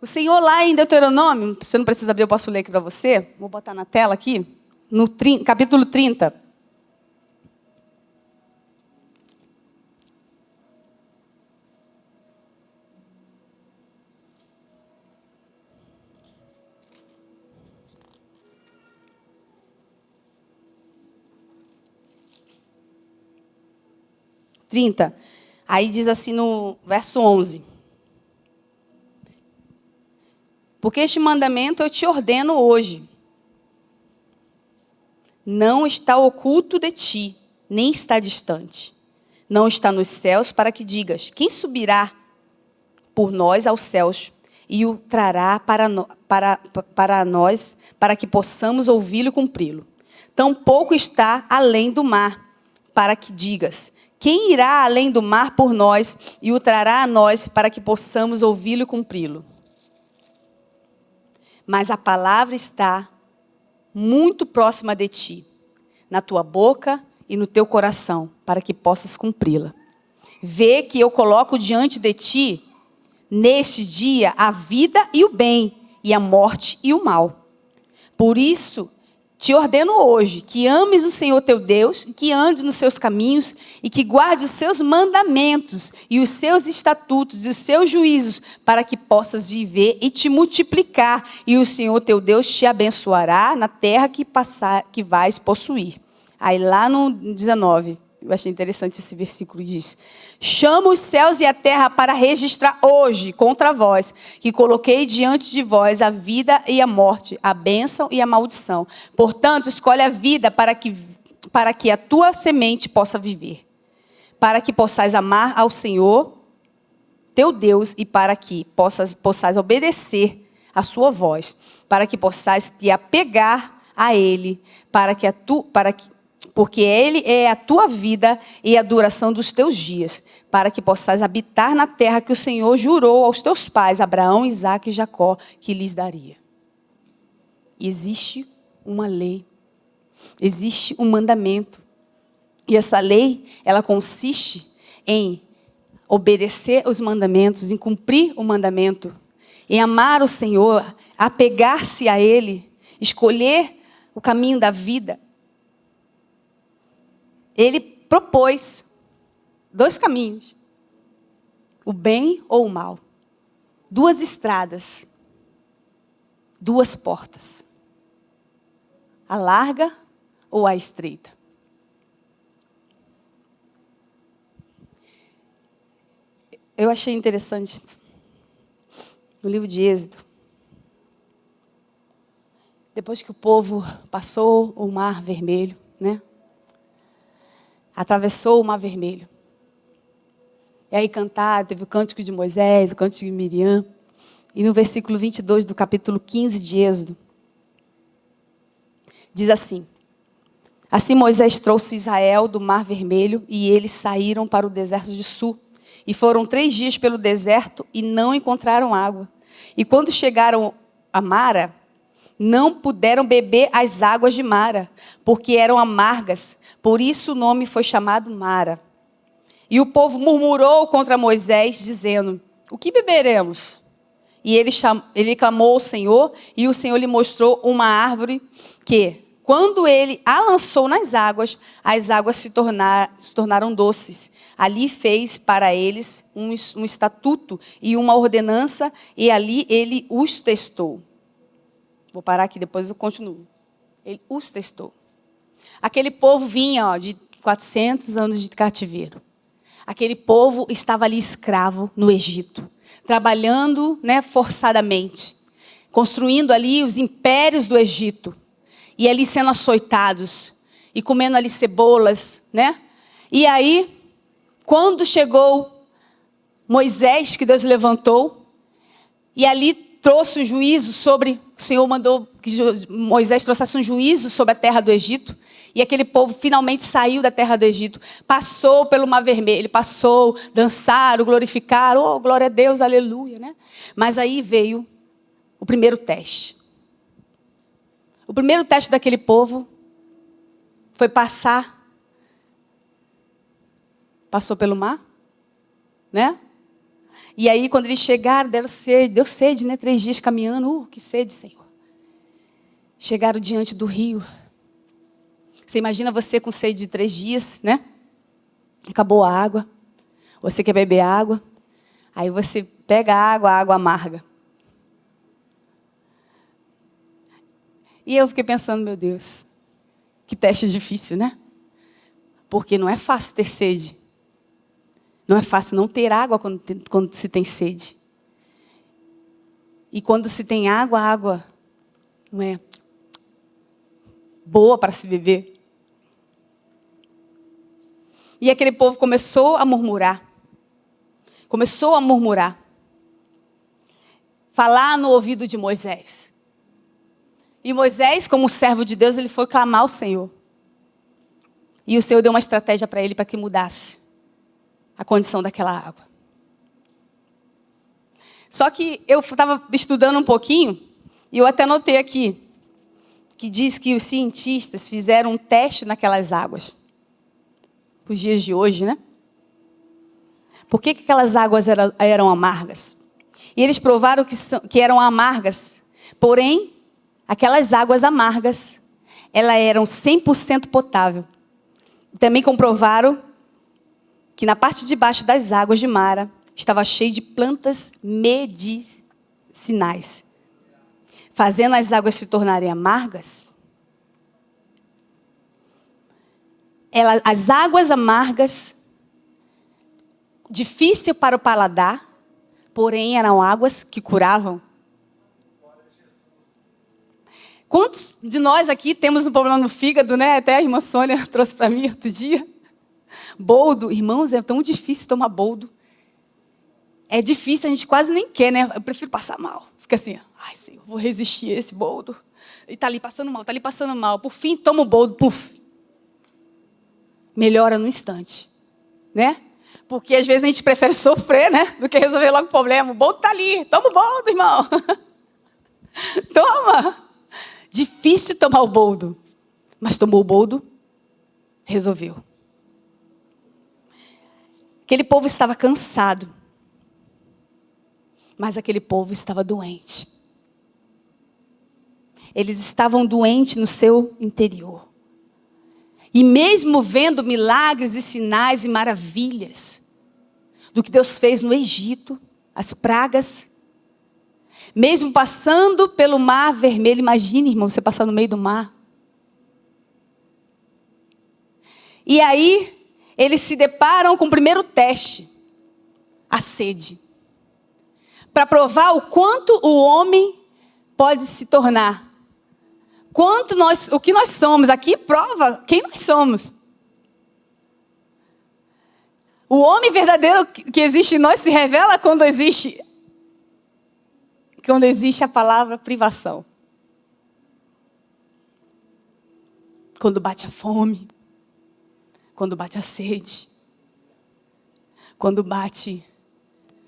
O Senhor lá em Deuteronômio, você não precisa abrir, eu posso ler aqui para você. Vou botar na tela aqui. No capítulo 30. Aí diz assim no verso 11. Porque este mandamento eu te ordeno hoje. Não está oculto de ti, nem está distante. Não está nos céus para que digas, quem subirá por nós aos céus e o trará para nós, para que possamos ouvi-lo e cumpri-lo. Tampouco está além do mar, para que digas, quem irá além do mar por nós e o trará a nós para que possamos ouvi-lo e cumpri-lo? Mas a palavra está muito próxima de ti, na tua boca e no teu coração, para que possas cumpri-la. Vê que eu coloco diante de ti, neste dia, a vida e o bem, e a morte e o mal. Por isso, te ordeno hoje que ames o Senhor teu Deus, que andes nos seus caminhos e que guardes os seus mandamentos e os seus estatutos e os seus juízos para que possas viver e te multiplicar e o Senhor teu Deus te abençoará na terra que vais possuir. Aí lá no 19, eu achei interessante esse versículo, diz: chamo os céus e a terra para registrar hoje contra vós, que coloquei diante de vós a vida e a morte, a bênção e a maldição. Portanto, escolhe a vida para que a tua semente possa viver, para que possais amar ao Senhor, teu Deus, e para que possais obedecer a sua voz, para que possais te apegar a Ele, porque Ele é a tua vida e a duração dos teus dias, para que possais habitar na terra que o Senhor jurou aos teus pais, Abraão, Isaque e Jacó, que lhes daria. Existe uma lei, existe um mandamento. E essa lei, ela consiste em obedecer os mandamentos, em cumprir o mandamento, em amar o Senhor, apegar-se a Ele, escolher o caminho da vida, ele propôs 2 caminhos: o bem ou o mal. 2 estradas, 2 portas. A larga ou a estreita. Eu achei interessante, no livro de Êxodo, depois que o povo passou o Mar Vermelho, né? Atravessou o Mar Vermelho. E aí cantaram, teve o cântico de Moisés, o cântico de Miriam. E no versículo 22 do capítulo 15 de Êxodo, diz assim: assim Moisés trouxe Israel do Mar Vermelho e eles saíram para o deserto de Sur. E foram 3 dias pelo deserto e não encontraram água. E quando chegaram a Mara, não puderam beber as águas de Mara, porque eram amargas. Por isso o nome foi chamado Mara. E o povo murmurou contra Moisés, dizendo: o que beberemos? E ele clamou ao Senhor, e o Senhor lhe mostrou uma árvore que, quando ele a lançou nas águas, as águas se tornaram doces. Ali fez para eles um estatuto e uma ordenança, e ali ele os testou. Vou parar aqui, depois eu continuo. Ele os testou. Aquele povo vinha de 400 anos de cativeiro. Aquele povo estava ali escravo no Egito, trabalhando, né, forçadamente, construindo ali os impérios do Egito, e ali sendo açoitados, e comendo ali cebolas, né? E aí, quando chegou Moisés, que Deus levantou, e ali trouxe um juízo sobre, o Senhor mandou que Moisés trouxesse um juízo sobre a terra do Egito, e aquele povo finalmente saiu da terra do Egito, passou pelo Mar Vermelho, passou, dançaram, glorificaram, oh, glória a Deus, aleluia, né? Mas aí veio o primeiro teste. O primeiro teste daquele povo foi passou pelo mar, né? E aí, quando eles chegaram, deu sede, né? 3 dias caminhando, que sede, Senhor. Chegaram diante do rio. Você imagina você com sede de 3 dias, né? Acabou a água. Você quer beber água. Aí você pega a água amarga. E eu fiquei pensando, meu Deus, que teste difícil, né? Porque não é fácil ter sede. Não é fácil não ter água quando se tem sede. E quando se tem água, a água não é boa para se beber. E aquele povo começou a murmurar. Começou a murmurar. Falar no ouvido de Moisés. E Moisés, como servo de Deus, ele foi clamar ao Senhor. E o Senhor deu uma estratégia para ele, para que mudasse a condição daquela água. Só que eu estava estudando um pouquinho, e eu até notei aqui, que diz que os cientistas fizeram um teste naquelas águas. Os dias de hoje, né? Por que aquelas águas eram amargas? E eles provaram que eram amargas, porém, aquelas águas amargas, elas eram 100% potável. Também comprovaram que na parte de baixo das águas de Mara estava cheio de plantas medicinais, fazendo as águas se tornarem amargas. As águas amargas, difícil para o paladar, porém eram águas que curavam. Quantos de nós aqui temos um problema no fígado, né? Até a irmã Sônia trouxe para mim outro dia. Boldo. Irmãos, é tão difícil tomar boldo. É difícil, a gente quase nem quer, né? Eu prefiro passar mal. Fica assim, ai, Senhor, vou resistir a esse boldo. E está ali passando mal, está ali passando mal. Por fim, toma o boldo, puf. Melhora no instante, né? Porque às vezes a gente prefere sofrer, né? Do que resolver logo o problema. O boldo está ali, toma o boldo, irmão. Toma. Difícil tomar o boldo. Mas tomou o boldo, resolveu. Aquele povo estava cansado. Mas aquele povo estava doente. Eles estavam doentes no seu interior. E mesmo vendo milagres e sinais e maravilhas do que Deus fez no Egito, as pragas, mesmo passando pelo mar vermelho, imagine, irmão, você passar no meio do mar. E aí, eles se deparam com o primeiro teste, a sede. Para provar o quanto o homem pode se tornar. O que nós somos. Aqui prova quem nós somos. O homem verdadeiro que existe em nós se revela quando existe a palavra privação. Quando bate a fome. Quando bate a sede. Quando bate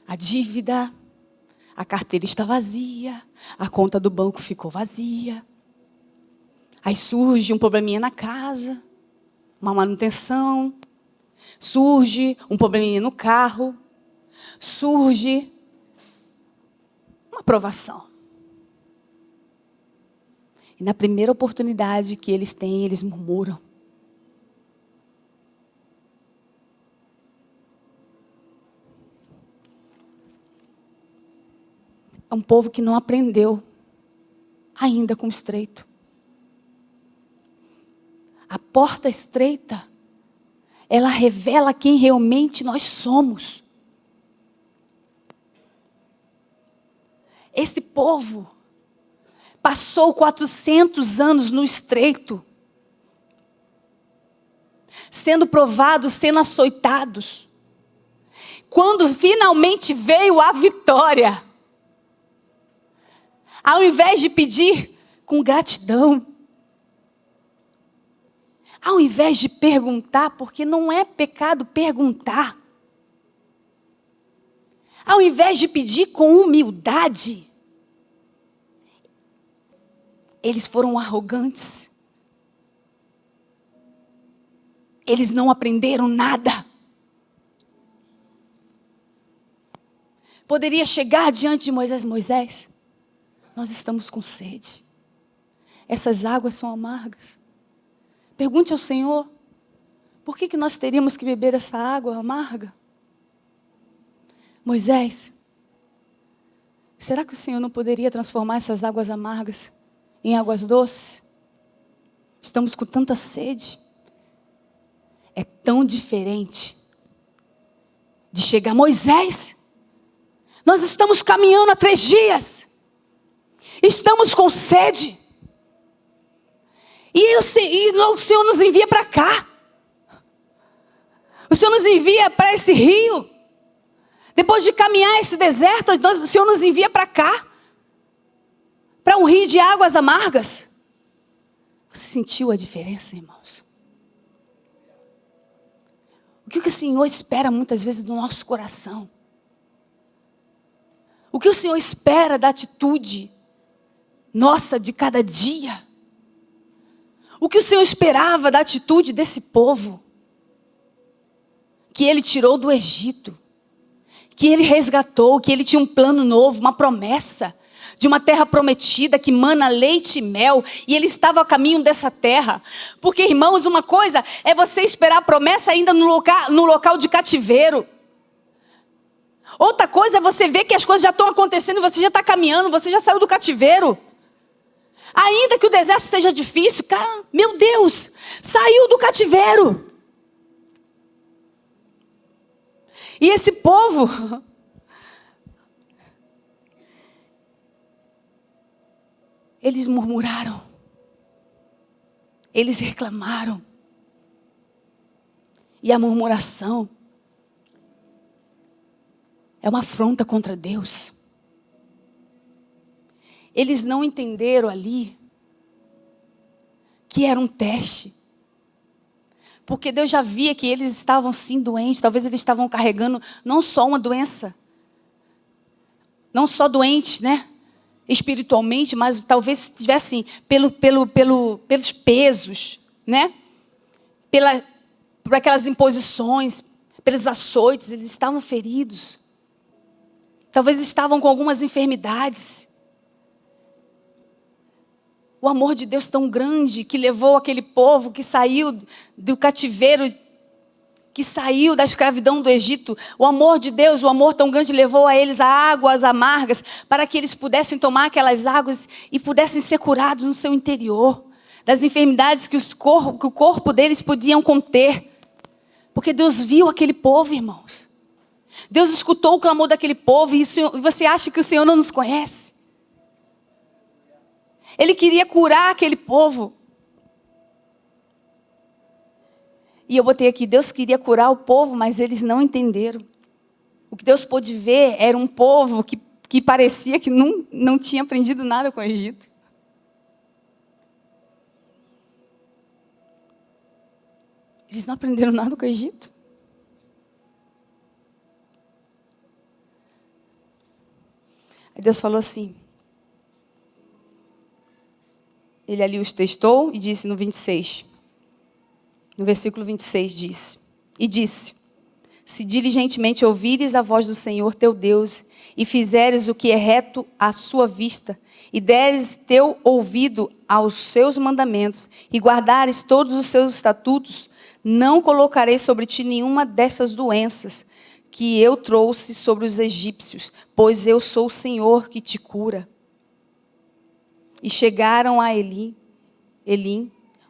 a dívida. A carteira está vazia. A conta do banco ficou vazia. Aí surge um probleminha na casa. Uma manutenção. Surge um probleminha no carro. Surge uma provação. E na primeira oportunidade que eles têm, eles murmuram. É um povo que não aprendeu ainda com o estreito. A porta estreita, ela revela quem realmente nós somos. Esse povo passou 400 anos no estreito, sendo provados, sendo açoitados. Quando finalmente veio a vitória, ao invés de pedir com gratidão, ao invés de perguntar, porque não é pecado perguntar, ao invés de pedir com humildade, eles foram arrogantes. Eles não aprenderam nada. Poderia chegar diante de Moisés: Moisés, nós estamos com sede. Essas águas são amargas. Pergunte ao Senhor, por que nós teríamos que beber essa água amarga? Moisés, será que o Senhor não poderia transformar essas águas amargas em águas doces? Estamos com tanta sede. É tão diferente de chegar: Moisés, nós estamos caminhando há 3 dias. Estamos com sede. E o Senhor nos envia para cá. O Senhor nos envia para esse rio. Depois de caminhar esse deserto, o Senhor nos envia para cá. Para um rio de águas amargas. Você sentiu a diferença, irmãos? O que o Senhor espera muitas vezes do nosso coração? O que o Senhor espera da atitude nossa de cada dia? O que o Senhor esperava da atitude desse povo? Que Ele tirou do Egito. Que Ele resgatou, que Ele tinha um plano novo, uma promessa de uma terra prometida que mana leite e mel, e Ele estava a caminho dessa terra. Porque, irmãos, uma coisa é você esperar a promessa ainda no local de cativeiro. Outra coisa é você ver que as coisas já estão acontecendo, você já está caminhando, você já saiu do cativeiro. Ainda que o deserto seja difícil, cara, meu Deus, saiu do cativeiro. E esse povo, eles murmuraram, eles reclamaram. E a murmuração é uma afronta contra Deus. Eles não entenderam ali que era um teste. Porque Deus já via que eles estavam sim doentes. Talvez eles estavam carregando não só uma doença. Não só doentes, né? Espiritualmente, mas talvez estivessem pelos pesos, né? Por aquelas imposições, pelos açoites, eles estavam feridos. Talvez estavam com algumas enfermidades. O amor de Deus tão grande que levou aquele povo que saiu do cativeiro, que saiu da escravidão do Egito. O amor de Deus, o amor tão grande levou a eles a águas amargas para que eles pudessem tomar aquelas águas e pudessem ser curados no seu interior, das enfermidades que o corpo deles podiam conter. Porque Deus viu aquele povo, irmãos. Deus escutou o clamor daquele povo e você acha que o Senhor não nos conhece? Ele queria curar aquele povo. E eu botei aqui, Deus queria curar o povo, mas eles não entenderam. O que Deus pôde ver era um povo que parecia que não tinha aprendido nada com o Egito. Eles não aprenderam nada com o Egito. Aí Deus falou assim. Ele ali os testou e disse no 26. No versículo 26 diz. E disse: se diligentemente ouvires a voz do Senhor teu Deus, e fizeres o que é reto à sua vista, e deres teu ouvido aos seus mandamentos, e guardares todos os seus estatutos, não colocarei sobre ti nenhuma dessas doenças que eu trouxe sobre os egípcios, pois eu sou o Senhor que te cura. E chegaram a Elim,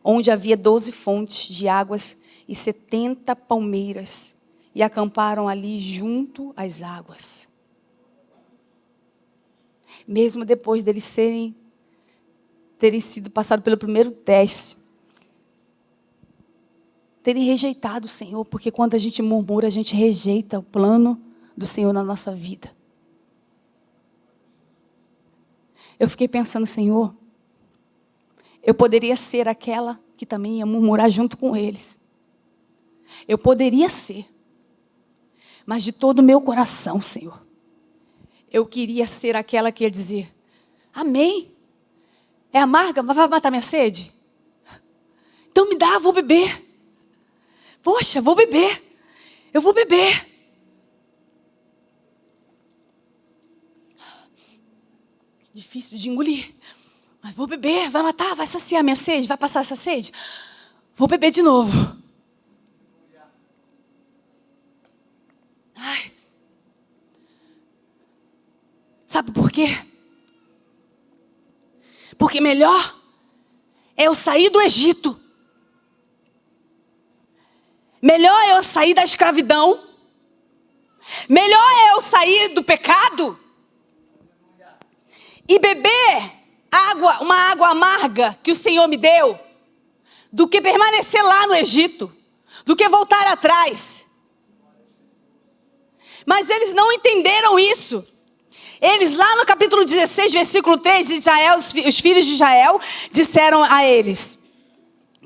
onde havia 12 fontes de águas e 70 palmeiras, e acamparam ali junto às águas. Mesmo depois deles terem sido passados pelo primeiro teste, terem rejeitado o Senhor, porque quando a gente murmura, a gente rejeita o plano do Senhor na nossa vida. Eu fiquei pensando, Senhor, eu poderia ser aquela que também ia murmurar junto com eles. Eu poderia ser. Mas de todo o meu coração, Senhor, eu queria ser aquela que ia dizer, amém. É amarga, mas vai matar minha sede? Então me dá, vou beber. Poxa, vou beber. Eu vou beber. Difícil de engolir. Mas vou beber, vai matar, vai saciar minha sede, vai passar essa sede. Vou beber de novo. Ai. Sabe por quê? Porque melhor é eu sair do Egito. Melhor é eu sair da escravidão. Melhor é eu sair do pecado e beber uma água amarga que o Senhor me deu, do que permanecer lá no Egito, do que voltar atrás. Mas eles não entenderam isso. Eles lá no capítulo 16, versículo 3 de Israel, os filhos de Israel, disseram a eles: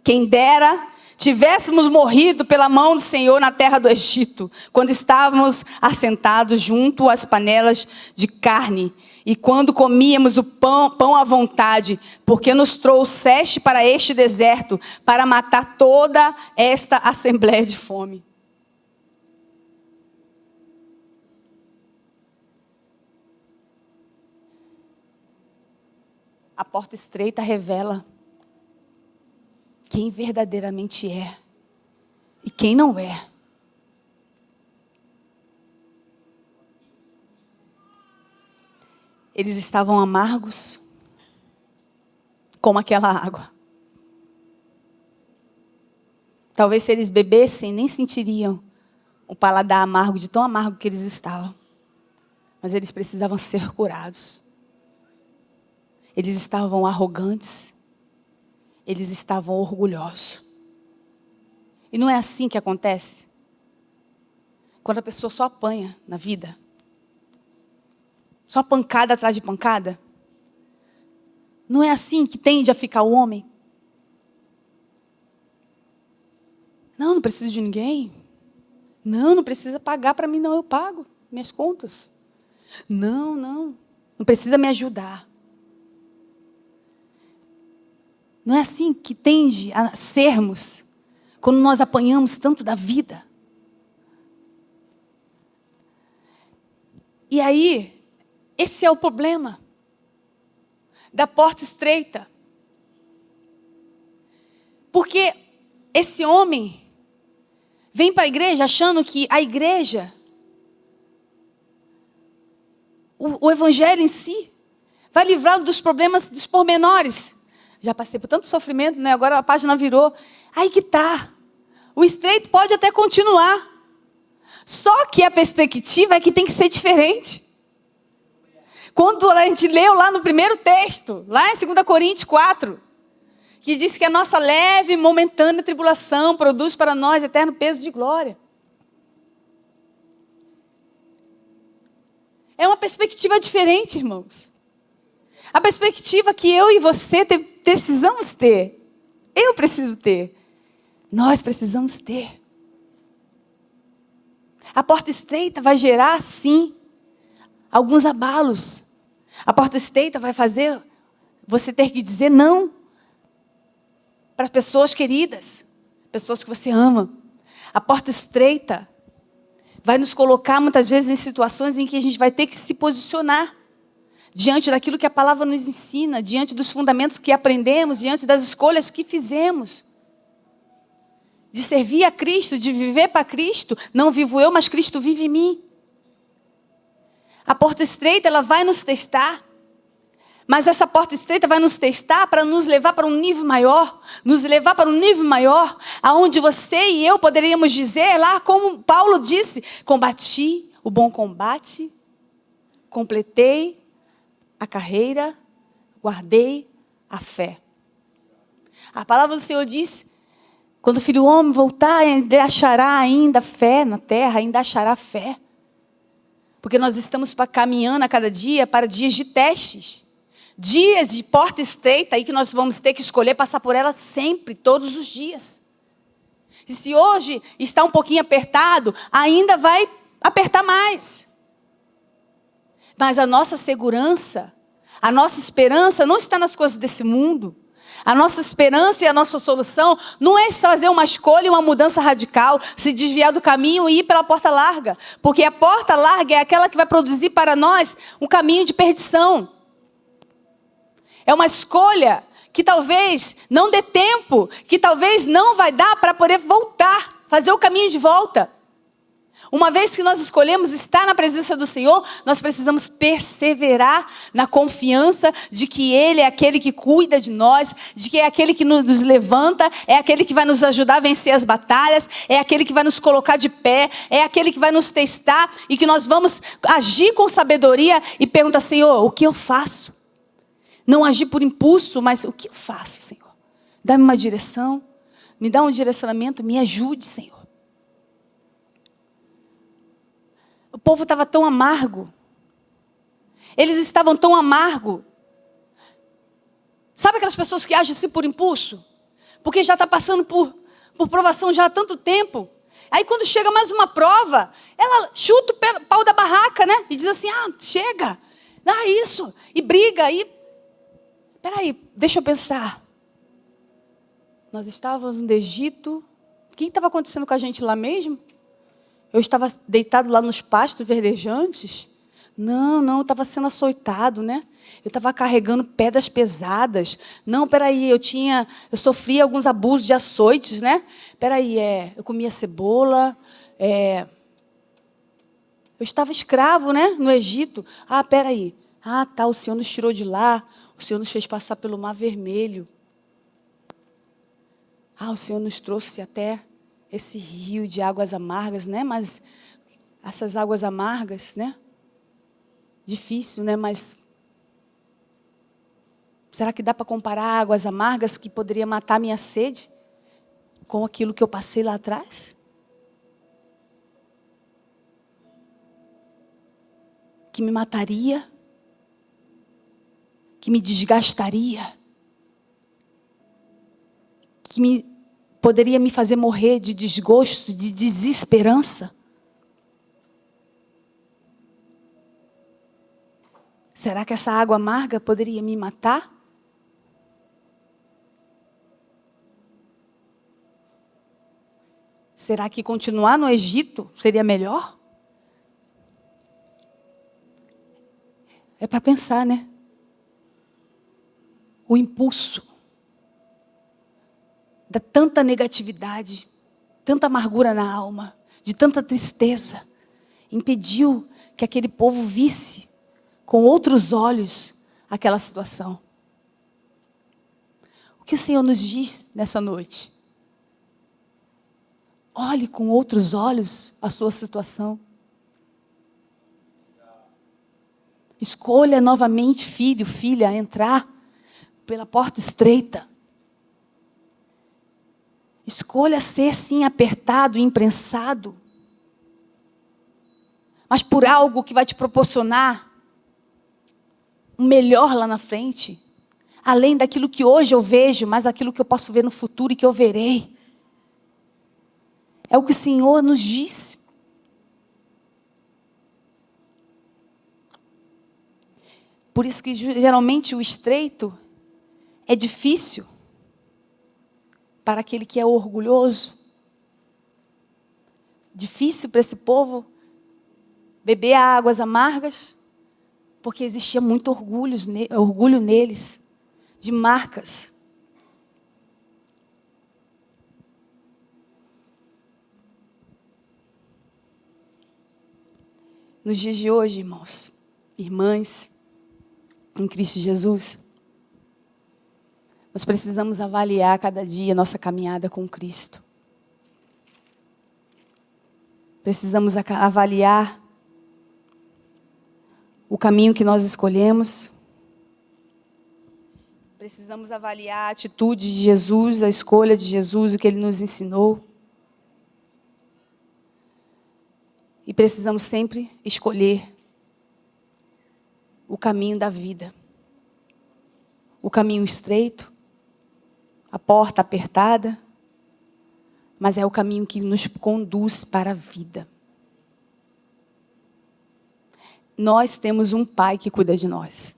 quem dera tivéssemos morrido pela mão do Senhor na terra do Egito, quando estávamos assentados junto às panelas de carne, e quando comíamos o pão à vontade, porque nos trouxeste para este deserto, para matar toda esta assembleia de fome. A porta estreita revela quem verdadeiramente é e quem não é. Eles estavam amargos como aquela água. Talvez se eles bebessem, nem sentiriam o paladar amargo, de tão amargo que eles estavam. Mas eles precisavam ser curados. Eles estavam arrogantes. Eles estavam orgulhosos. E não é assim que acontece? Quando a pessoa só apanha na vida. Só pancada atrás de pancada. Não é assim que tende a ficar o homem? Não preciso de ninguém. Não precisa pagar para mim, não, eu pago minhas contas. Não precisa me ajudar. Não é assim que tende a sermos quando nós apanhamos tanto da vida. E aí, esse é o problema da porta estreita. Porque esse homem vem para a igreja achando que a igreja, o evangelho em si, vai livrá-lo dos problemas, dos pormenores. Já passei por tanto sofrimento, né? Agora a página virou. Aí que tá. O estreito pode até continuar. Só que a perspectiva é que tem que ser diferente. Quando a gente leu lá no primeiro texto, lá em 2 Coríntios 4, que diz que a nossa leve e momentânea tribulação produz para nós eterno peso de glória. É uma perspectiva diferente, irmãos. A perspectiva que eu e você precisamos ter. Eu preciso ter. Nós precisamos ter. A porta estreita vai gerar, sim, alguns abalos. A porta estreita vai fazer você ter que dizer não para pessoas queridas, pessoas que você ama. A porta estreita vai nos colocar muitas vezes em situações em que a gente vai ter que se posicionar diante daquilo que a palavra nos ensina, diante dos fundamentos que aprendemos, diante das escolhas que fizemos. De servir a Cristo, de viver para Cristo. Não vivo eu, mas Cristo vive em mim. A porta estreita, ela vai nos testar. Mas essa porta estreita vai nos testar para nos levar para um nível maior. Nos levar para um nível maior, aonde você e eu poderíamos dizer lá, como Paulo disse: combati o bom combate, completei a carreira, guardei a fé. A palavra do Senhor diz: quando o Filho do Homem voltar, ainda achará ainda fé na terra, ainda achará fé. Porque nós estamos caminhando a cada dia para dias de testes. Dias de porta estreita aí que nós vamos ter que escolher passar por ela sempre, todos os dias. E se hoje está um pouquinho apertado, ainda vai apertar mais. Mas a nossa segurança, a nossa esperança não está nas coisas desse mundo. A nossa esperança e a nossa solução não é fazer uma escolha, uma mudança radical, se desviar do caminho e ir pela porta larga. Porque a porta larga é aquela que vai produzir para nós um caminho de perdição. É uma escolha que talvez não dê tempo, que talvez não vai dar para poder voltar, fazer o caminho de volta. Uma vez que nós escolhemos estar na presença do Senhor, nós precisamos perseverar na confiança de que Ele é aquele que cuida de nós, de que é aquele que nos levanta, é aquele que vai nos ajudar a vencer as batalhas, é aquele que vai nos colocar de pé, é aquele que vai nos testar e que nós vamos agir com sabedoria e perguntar: Senhor, o que eu faço? Não agir por impulso, mas o que eu faço, Senhor? Dá-me uma direção, me dá um direcionamento, me ajude, Senhor. O povo estava tão amargo. Eles estavam tão amargos. Sabe aquelas pessoas que agem assim por impulso? Porque já está passando por provação já há tanto tempo. Aí quando chega mais uma prova, ela chuta o pau da barraca, né? E diz assim: chega, dá isso. E briga. Peraí, deixa eu pensar. Nós estávamos no Egito. O que estava acontecendo com a gente lá mesmo? Eu estava deitado lá nos pastos verdejantes? Não, eu estava sendo açoitado, né? Eu estava carregando pedras pesadas. Não, peraí, eu sofria alguns abusos de açoites, né? Peraí, eu comia cebola, eu estava escravo, né? No Egito. Peraí. Tá, o Senhor nos tirou de lá. O Senhor nos fez passar pelo Mar Vermelho. O Senhor nos trouxe até esse rio de águas amargas, né? Mas essas águas amargas, né? Difícil, né? Mas será que dá para comparar águas amargas que poderia matar minha sede com aquilo que eu passei lá atrás? Que me mataria? Que me desgastaria? Que poderia me fazer morrer de desgosto, de desesperança? Será que essa água amarga poderia me matar? Será que continuar no Egito seria melhor? É para pensar, né? O impulso de tanta negatividade, tanta amargura na alma, de tanta tristeza, impediu que aquele povo visse com outros olhos aquela situação. O que o Senhor nos diz nessa noite? Olhe com outros olhos a sua situação. Escolha novamente, filho, filha, entrar pela porta estreita. Escolha ser, sim, apertado, imprensado, mas por algo que vai te proporcionar um melhor lá na frente, além daquilo que hoje eu vejo, mas aquilo que eu posso ver no futuro e que eu verei. É o que o Senhor nos diz. Por isso que geralmente o estreito é difícil para aquele que é orgulhoso. Difícil para esse povo beber águas amargas, porque existia muito orgulho neles, de marcas. Nos dias de hoje, irmãos, irmãs, em Cristo Jesus, nós precisamos avaliar cada dia a nossa caminhada com Cristo. Precisamos avaliar o caminho que nós escolhemos. Precisamos avaliar a atitude de Jesus, a escolha de Jesus, o que Ele nos ensinou. E precisamos sempre escolher o caminho da vida. O caminho estreito, a porta apertada, mas é o caminho que nos conduz para a vida. Nós temos um Pai que cuida de nós.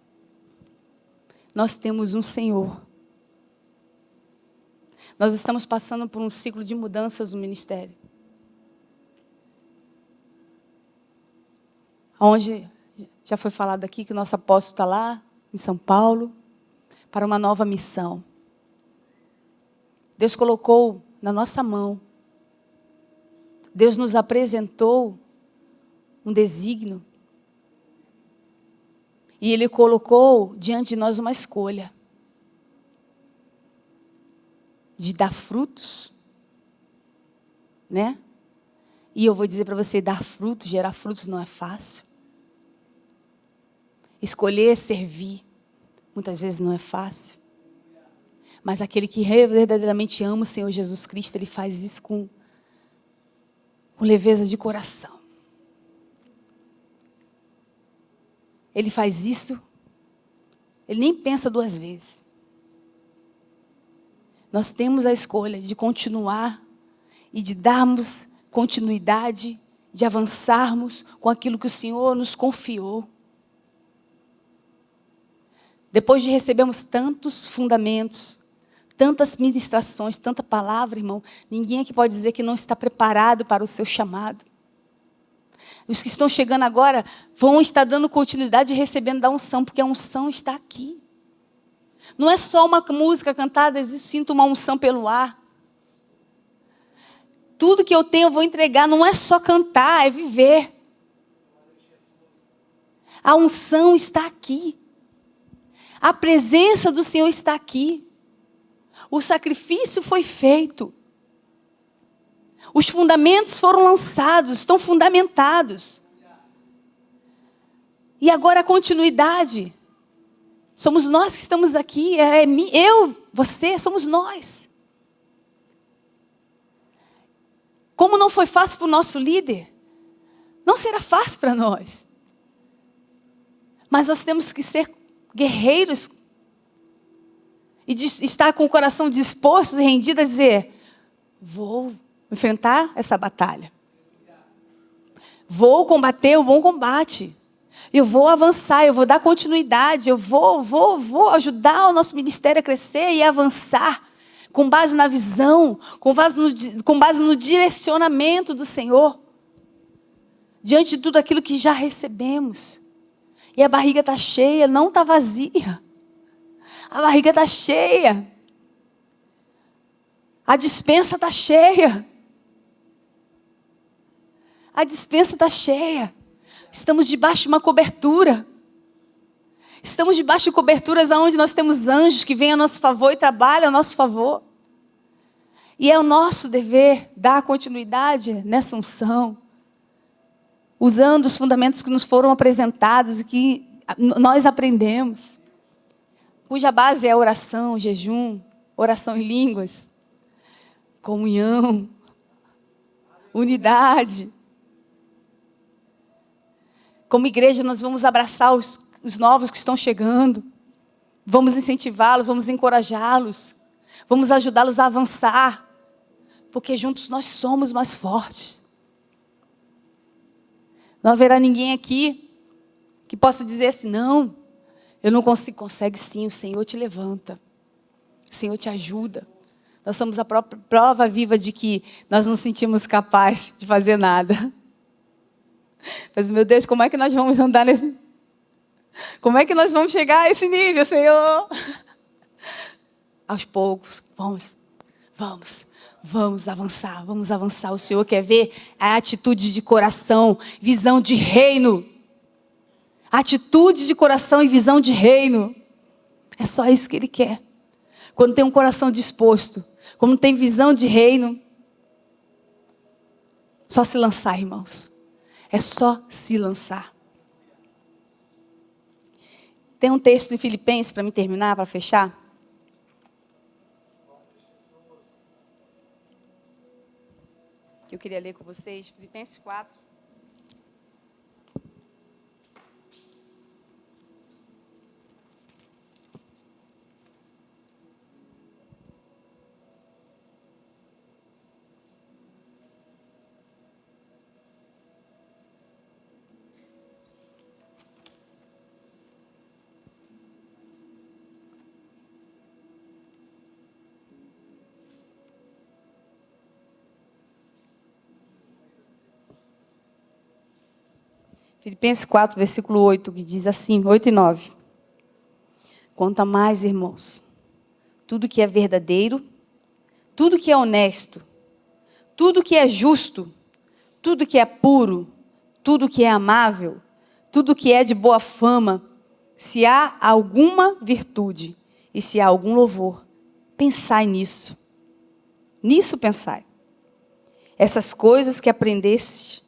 Nós temos um Senhor. Nós estamos passando por um ciclo de mudanças no ministério. Onde já foi falado aqui que o nosso apóstolo está lá, em São Paulo, para uma nova missão. Deus colocou na nossa mão. Deus nos apresentou um desígnio. E Ele colocou diante de nós uma escolha. De dar frutos. Né? E eu vou dizer para você, dar frutos, gerar frutos não é fácil. Escolher servir, muitas vezes não é fácil. Mas aquele que verdadeiramente ama o Senhor Jesus Cristo, ele faz isso com leveza de coração. Ele faz isso, ele nem pensa duas vezes. Nós temos a escolha de continuar e de darmos continuidade, de avançarmos com aquilo que o Senhor nos confiou. Depois de recebermos tantos fundamentos, tantas ministrações, tanta palavra, irmão, ninguém aqui pode dizer que não está preparado para o seu chamado. Os que estão chegando agora vão estar dando continuidade e recebendo da unção, porque a unção está aqui. Não é só uma música cantada, eu sinto uma unção pelo ar. Tudo que eu tenho eu vou entregar, não é só cantar, é viver. A unção está aqui. A presença do Senhor está aqui. O sacrifício foi feito. Os fundamentos foram lançados, estão fundamentados. E agora a continuidade. Somos nós que estamos aqui, eu, você, somos nós. Como não foi fácil para o nosso líder, não será fácil para nós. Mas nós temos que ser guerreiros e estar com o coração disposto e rendido a dizer, vou enfrentar essa batalha. Vou combater o bom combate. Eu vou avançar, eu vou dar continuidade, eu vou ajudar o nosso ministério a crescer e avançar com base na visão, com base no direcionamento do Senhor, diante de tudo aquilo que já recebemos. E a barriga está cheia, não está vazia. A barriga está cheia. A despensa está cheia. A despensa está cheia. Estamos debaixo de uma cobertura. Estamos debaixo de coberturas onde nós temos anjos que vêm a nosso favor e trabalham a nosso favor. E é o nosso dever dar continuidade nessa unção, usando os fundamentos que nos foram apresentados e que nós aprendemos, cuja base é oração, jejum, oração em línguas, comunhão, unidade. Como igreja, nós vamos abraçar os novos que estão chegando, vamos incentivá-los, vamos encorajá-los, vamos ajudá-los a avançar, porque juntos nós somos mais fortes. Não haverá ninguém aqui que possa dizer assim, não, eu não consigo. Consegue sim, o Senhor te levanta, o Senhor te ajuda. Nós somos a própria prova viva de que nós não nos sentimos capazes de fazer nada. Mas, meu Deus, como é que nós vamos andar nesse... Como é que nós vamos chegar a esse nível, Senhor? Aos poucos, vamos avançar. O Senhor quer ver a atitude de coração, visão de reino. Atitude de coração e visão de reino. É só isso que Ele quer. Quando tem um coração disposto, quando tem visão de reino, só se lançar, irmãos. É só se lançar. Tem um texto em Filipenses, para me terminar, para fechar. Que eu queria ler com vocês. Filipenses 4. Filipenses 4, versículo 8, que diz assim, 8 e 9. Quanto a mais, irmãos, tudo que é verdadeiro, tudo que é honesto, tudo que é justo, tudo que é puro, tudo que é amável, tudo que é de boa fama, se há alguma virtude e se há algum louvor, pensai nisso. Nisso pensai. Essas coisas que aprendestes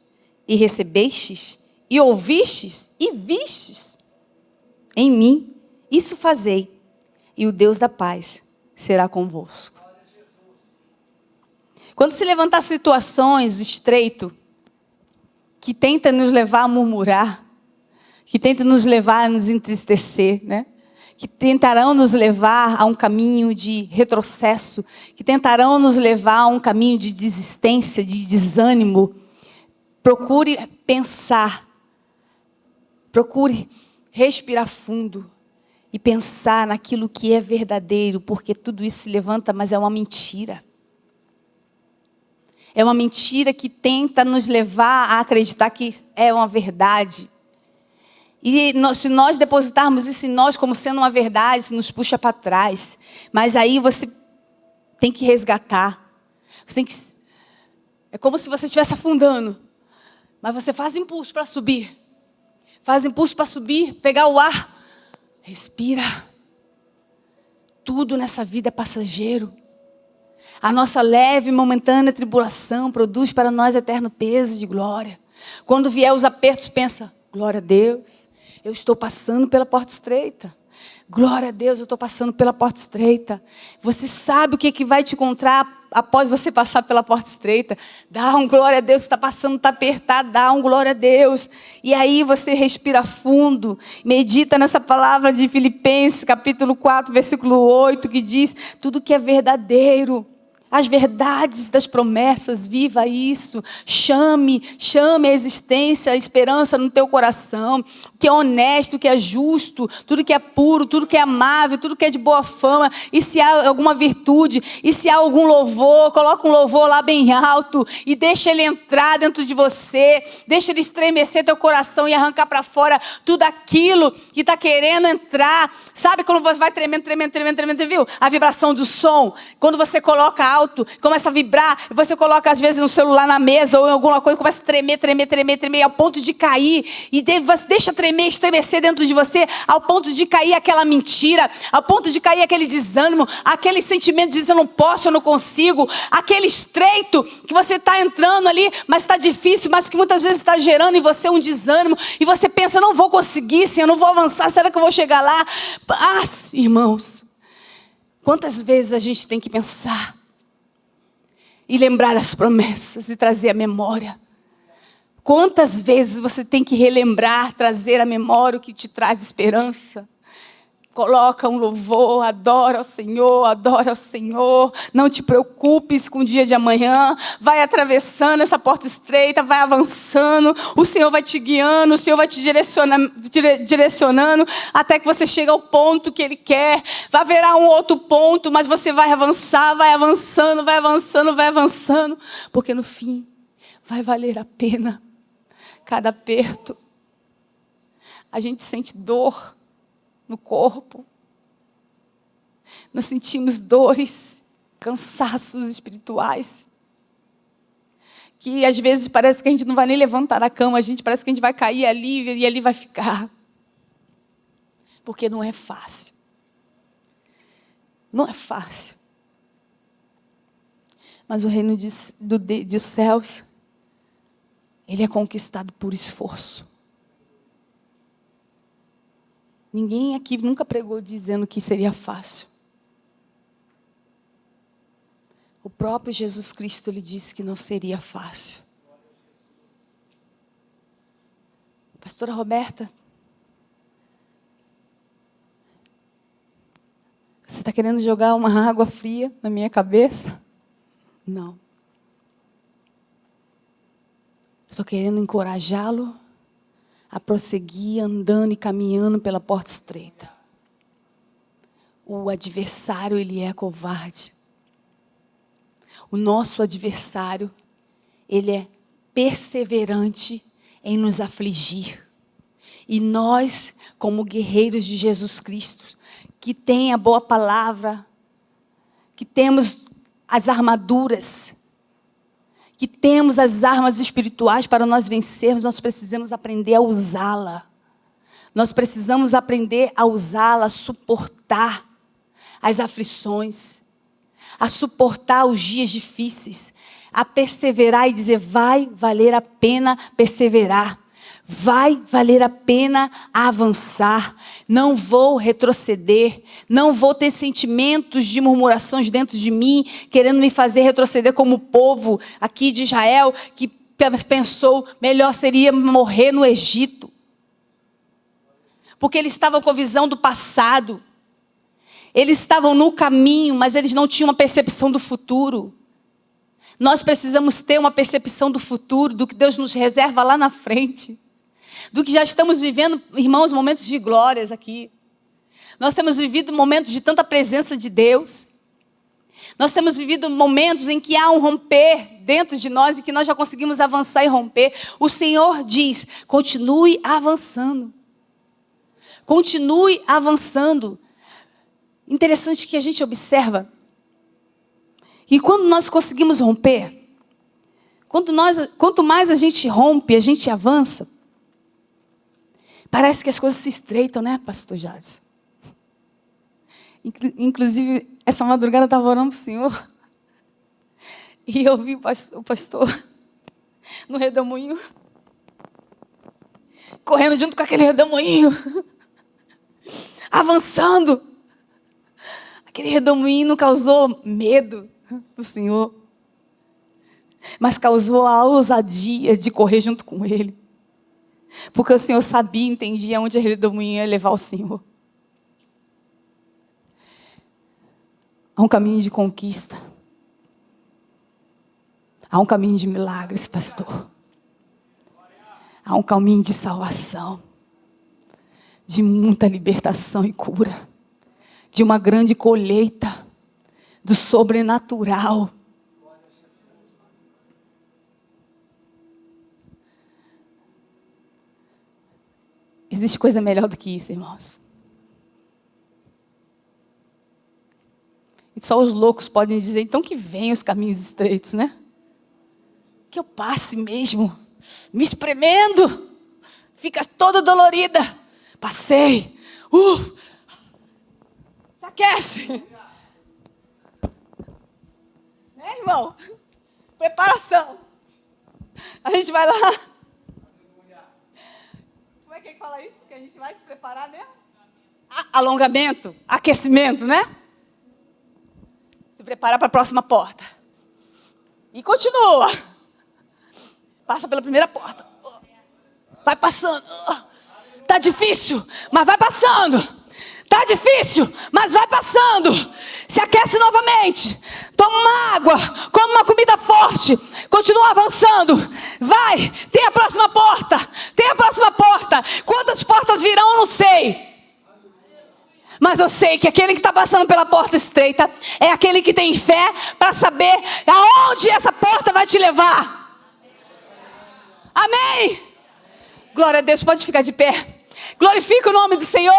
e recebestes, e ouvistes e vistes em mim, isso fazei, e o Deus da paz será convosco. Quando se levantar situações estreito, que tenta nos levar a murmurar, que tenta nos levar a nos entristecer, né? Que tentarão nos levar a um caminho de retrocesso, que tentarão nos levar a um caminho de desistência, de desânimo, procure pensar, procure respirar fundo e pensar naquilo que é verdadeiro, porque tudo isso se levanta, mas é uma mentira. É uma mentira que tenta nos levar a acreditar que é uma verdade. E se nós depositarmos isso em nós como sendo uma verdade, isso nos puxa para trás. Mas aí você tem que resgatar. Você tem que... É como se você estivesse afundando. Mas você faz impulso para subir. Faz impulso para subir, pegar o ar. Respira. Tudo nessa vida é passageiro. A nossa leve e momentânea tribulação produz para nós eterno peso de glória. Quando vier os apertos, pensa, glória a Deus, eu estou passando pela porta estreita. Glória a Deus, eu estou passando pela porta estreita. Você sabe o que vai te encontrar após você passar pela porta estreita. Dá um glória a Deus, está passando, está apertado, dá um glória a Deus. E aí você respira fundo, medita nessa palavra de Filipenses, capítulo 4, versículo 8, que diz, tudo que é verdadeiro, as verdades das promessas, viva isso. Chame a existência, a esperança no teu coração. O que é honesto, o que é justo, tudo que é puro, tudo que é amável, tudo que é de boa fama. E se há alguma virtude, e se há algum louvor, coloca um louvor lá bem alto e deixa ele entrar dentro de você. Deixa ele estremecer teu coração e arrancar para fora tudo aquilo que está querendo entrar. Sabe quando vai tremendo, viu? A vibração do som. Quando você coloca algo, alto, começa a vibrar, você coloca às vezes um celular na mesa ou em alguma coisa, começa a tremer, ao ponto de cair, e você deixa tremer, estremecer dentro de você, ao ponto de cair aquela mentira, ao ponto de cair aquele desânimo, aquele sentimento de dizer eu não posso, eu não consigo, aquele estreito que você está entrando ali, mas está difícil, mas que muitas vezes está gerando em você um desânimo, e você pensa, não vou conseguir, Senhor, não vou avançar, será que eu vou chegar lá? Ah, irmãos, quantas vezes a gente tem que pensar e lembrar as promessas e trazer a memória? Quantas vezes você tem que relembrar, trazer à memória o que te traz esperança? Coloca um louvor, adora ao Senhor, não te preocupes com o dia de amanhã, vai atravessando essa porta estreita, vai avançando, o Senhor vai te guiando, o Senhor vai te direcionando, até que você chegue ao ponto que Ele quer. Vai haverá um outro ponto, mas você vai avançar, vai avançando, porque no fim vai valer a pena cada aperto. A gente sente dor no corpo, nós sentimos dores, cansaços espirituais, que às vezes parece que a gente não vai nem levantar da cama, parece que a gente vai cair ali e ali vai ficar, porque não é fácil, mas o reino dos céus, ele é conquistado por esforço. Ninguém aqui nunca pregou dizendo que seria fácil. O próprio Jesus Cristo lhe disse que não seria fácil. Pastora Roberta, você está querendo jogar uma água fria na minha cabeça? Não. Estou querendo encorajá-lo a prosseguir andando e caminhando pela porta estreita. O adversário, ele é covarde. O nosso adversário, ele é perseverante em nos afligir. E nós, como guerreiros de Jesus Cristo, que tem a boa palavra, que temos as armaduras, que temos as armas espirituais para nós vencermos, nós precisamos aprender a usá-la. Nós precisamos aprender a usá-la, a suportar as aflições, a suportar os dias difíceis, a perseverar e dizer, vai valer a pena perseverar, vai valer a pena avançar, não vou retroceder, não vou ter sentimentos de murmurações dentro de mim, querendo me fazer retroceder como o povo aqui de Israel, que pensou, melhor seria morrer no Egito, porque eles estavam com a visão do passado, eles estavam no caminho, mas eles não tinham uma percepção do futuro. Nós precisamos ter uma percepção do futuro, do que Deus nos reserva lá na frente, do que já estamos vivendo, irmãos, momentos de glórias aqui. Nós temos vivido momentos de tanta presença de Deus. Nós temos vivido momentos em que há um romper dentro de nós e que nós já conseguimos avançar e romper. O Senhor diz, continue avançando. Continue avançando. Interessante que a gente observa que quando nós conseguimos romper, quanto mais a gente rompe, a gente avança, parece que as coisas se estreitam, né, pastor Jades? Inclusive, essa madrugada eu estava orando para o Senhor e eu vi o pastor no redemoinho, correndo junto com aquele redemoinho, avançando. Aquele redemoinho não causou medo do Senhor, mas causou a ousadia de correr junto com Ele. Porque o Senhor sabia e entendia onde aquele redemoinho ia levar o Senhor. Há um caminho de conquista. Há um caminho de milagres, pastor. Há um caminho de salvação. De muita libertação e cura. De uma grande colheita. Do sobrenatural. Existe coisa melhor do que isso, irmãos. Só os loucos podem dizer, então que venham os caminhos estreitos, né? Que eu passe mesmo, me espremendo, fica toda dolorida. Passei. Se aquece. Né, irmão? Preparação. A gente vai lá. Como é que fala isso? Que a gente vai se preparar mesmo? Alongamento, aquecimento, né? Se preparar para a próxima porta. E continua. Passa pela primeira porta. Vai passando. Tá difícil, mas vai passando. Tá difícil, mas vai passando. Se aquece novamente. Toma uma água, come uma comida forte. Continua avançando. Vai, tem a próxima porta. Tem a próxima porta. Quantas portas virão, eu não sei. Mas eu sei que aquele que está passando pela porta estreita é aquele que tem fé para saber aonde essa porta vai te levar. Amém? Glória a Deus, pode ficar de pé. Glorifica o nome do Senhor.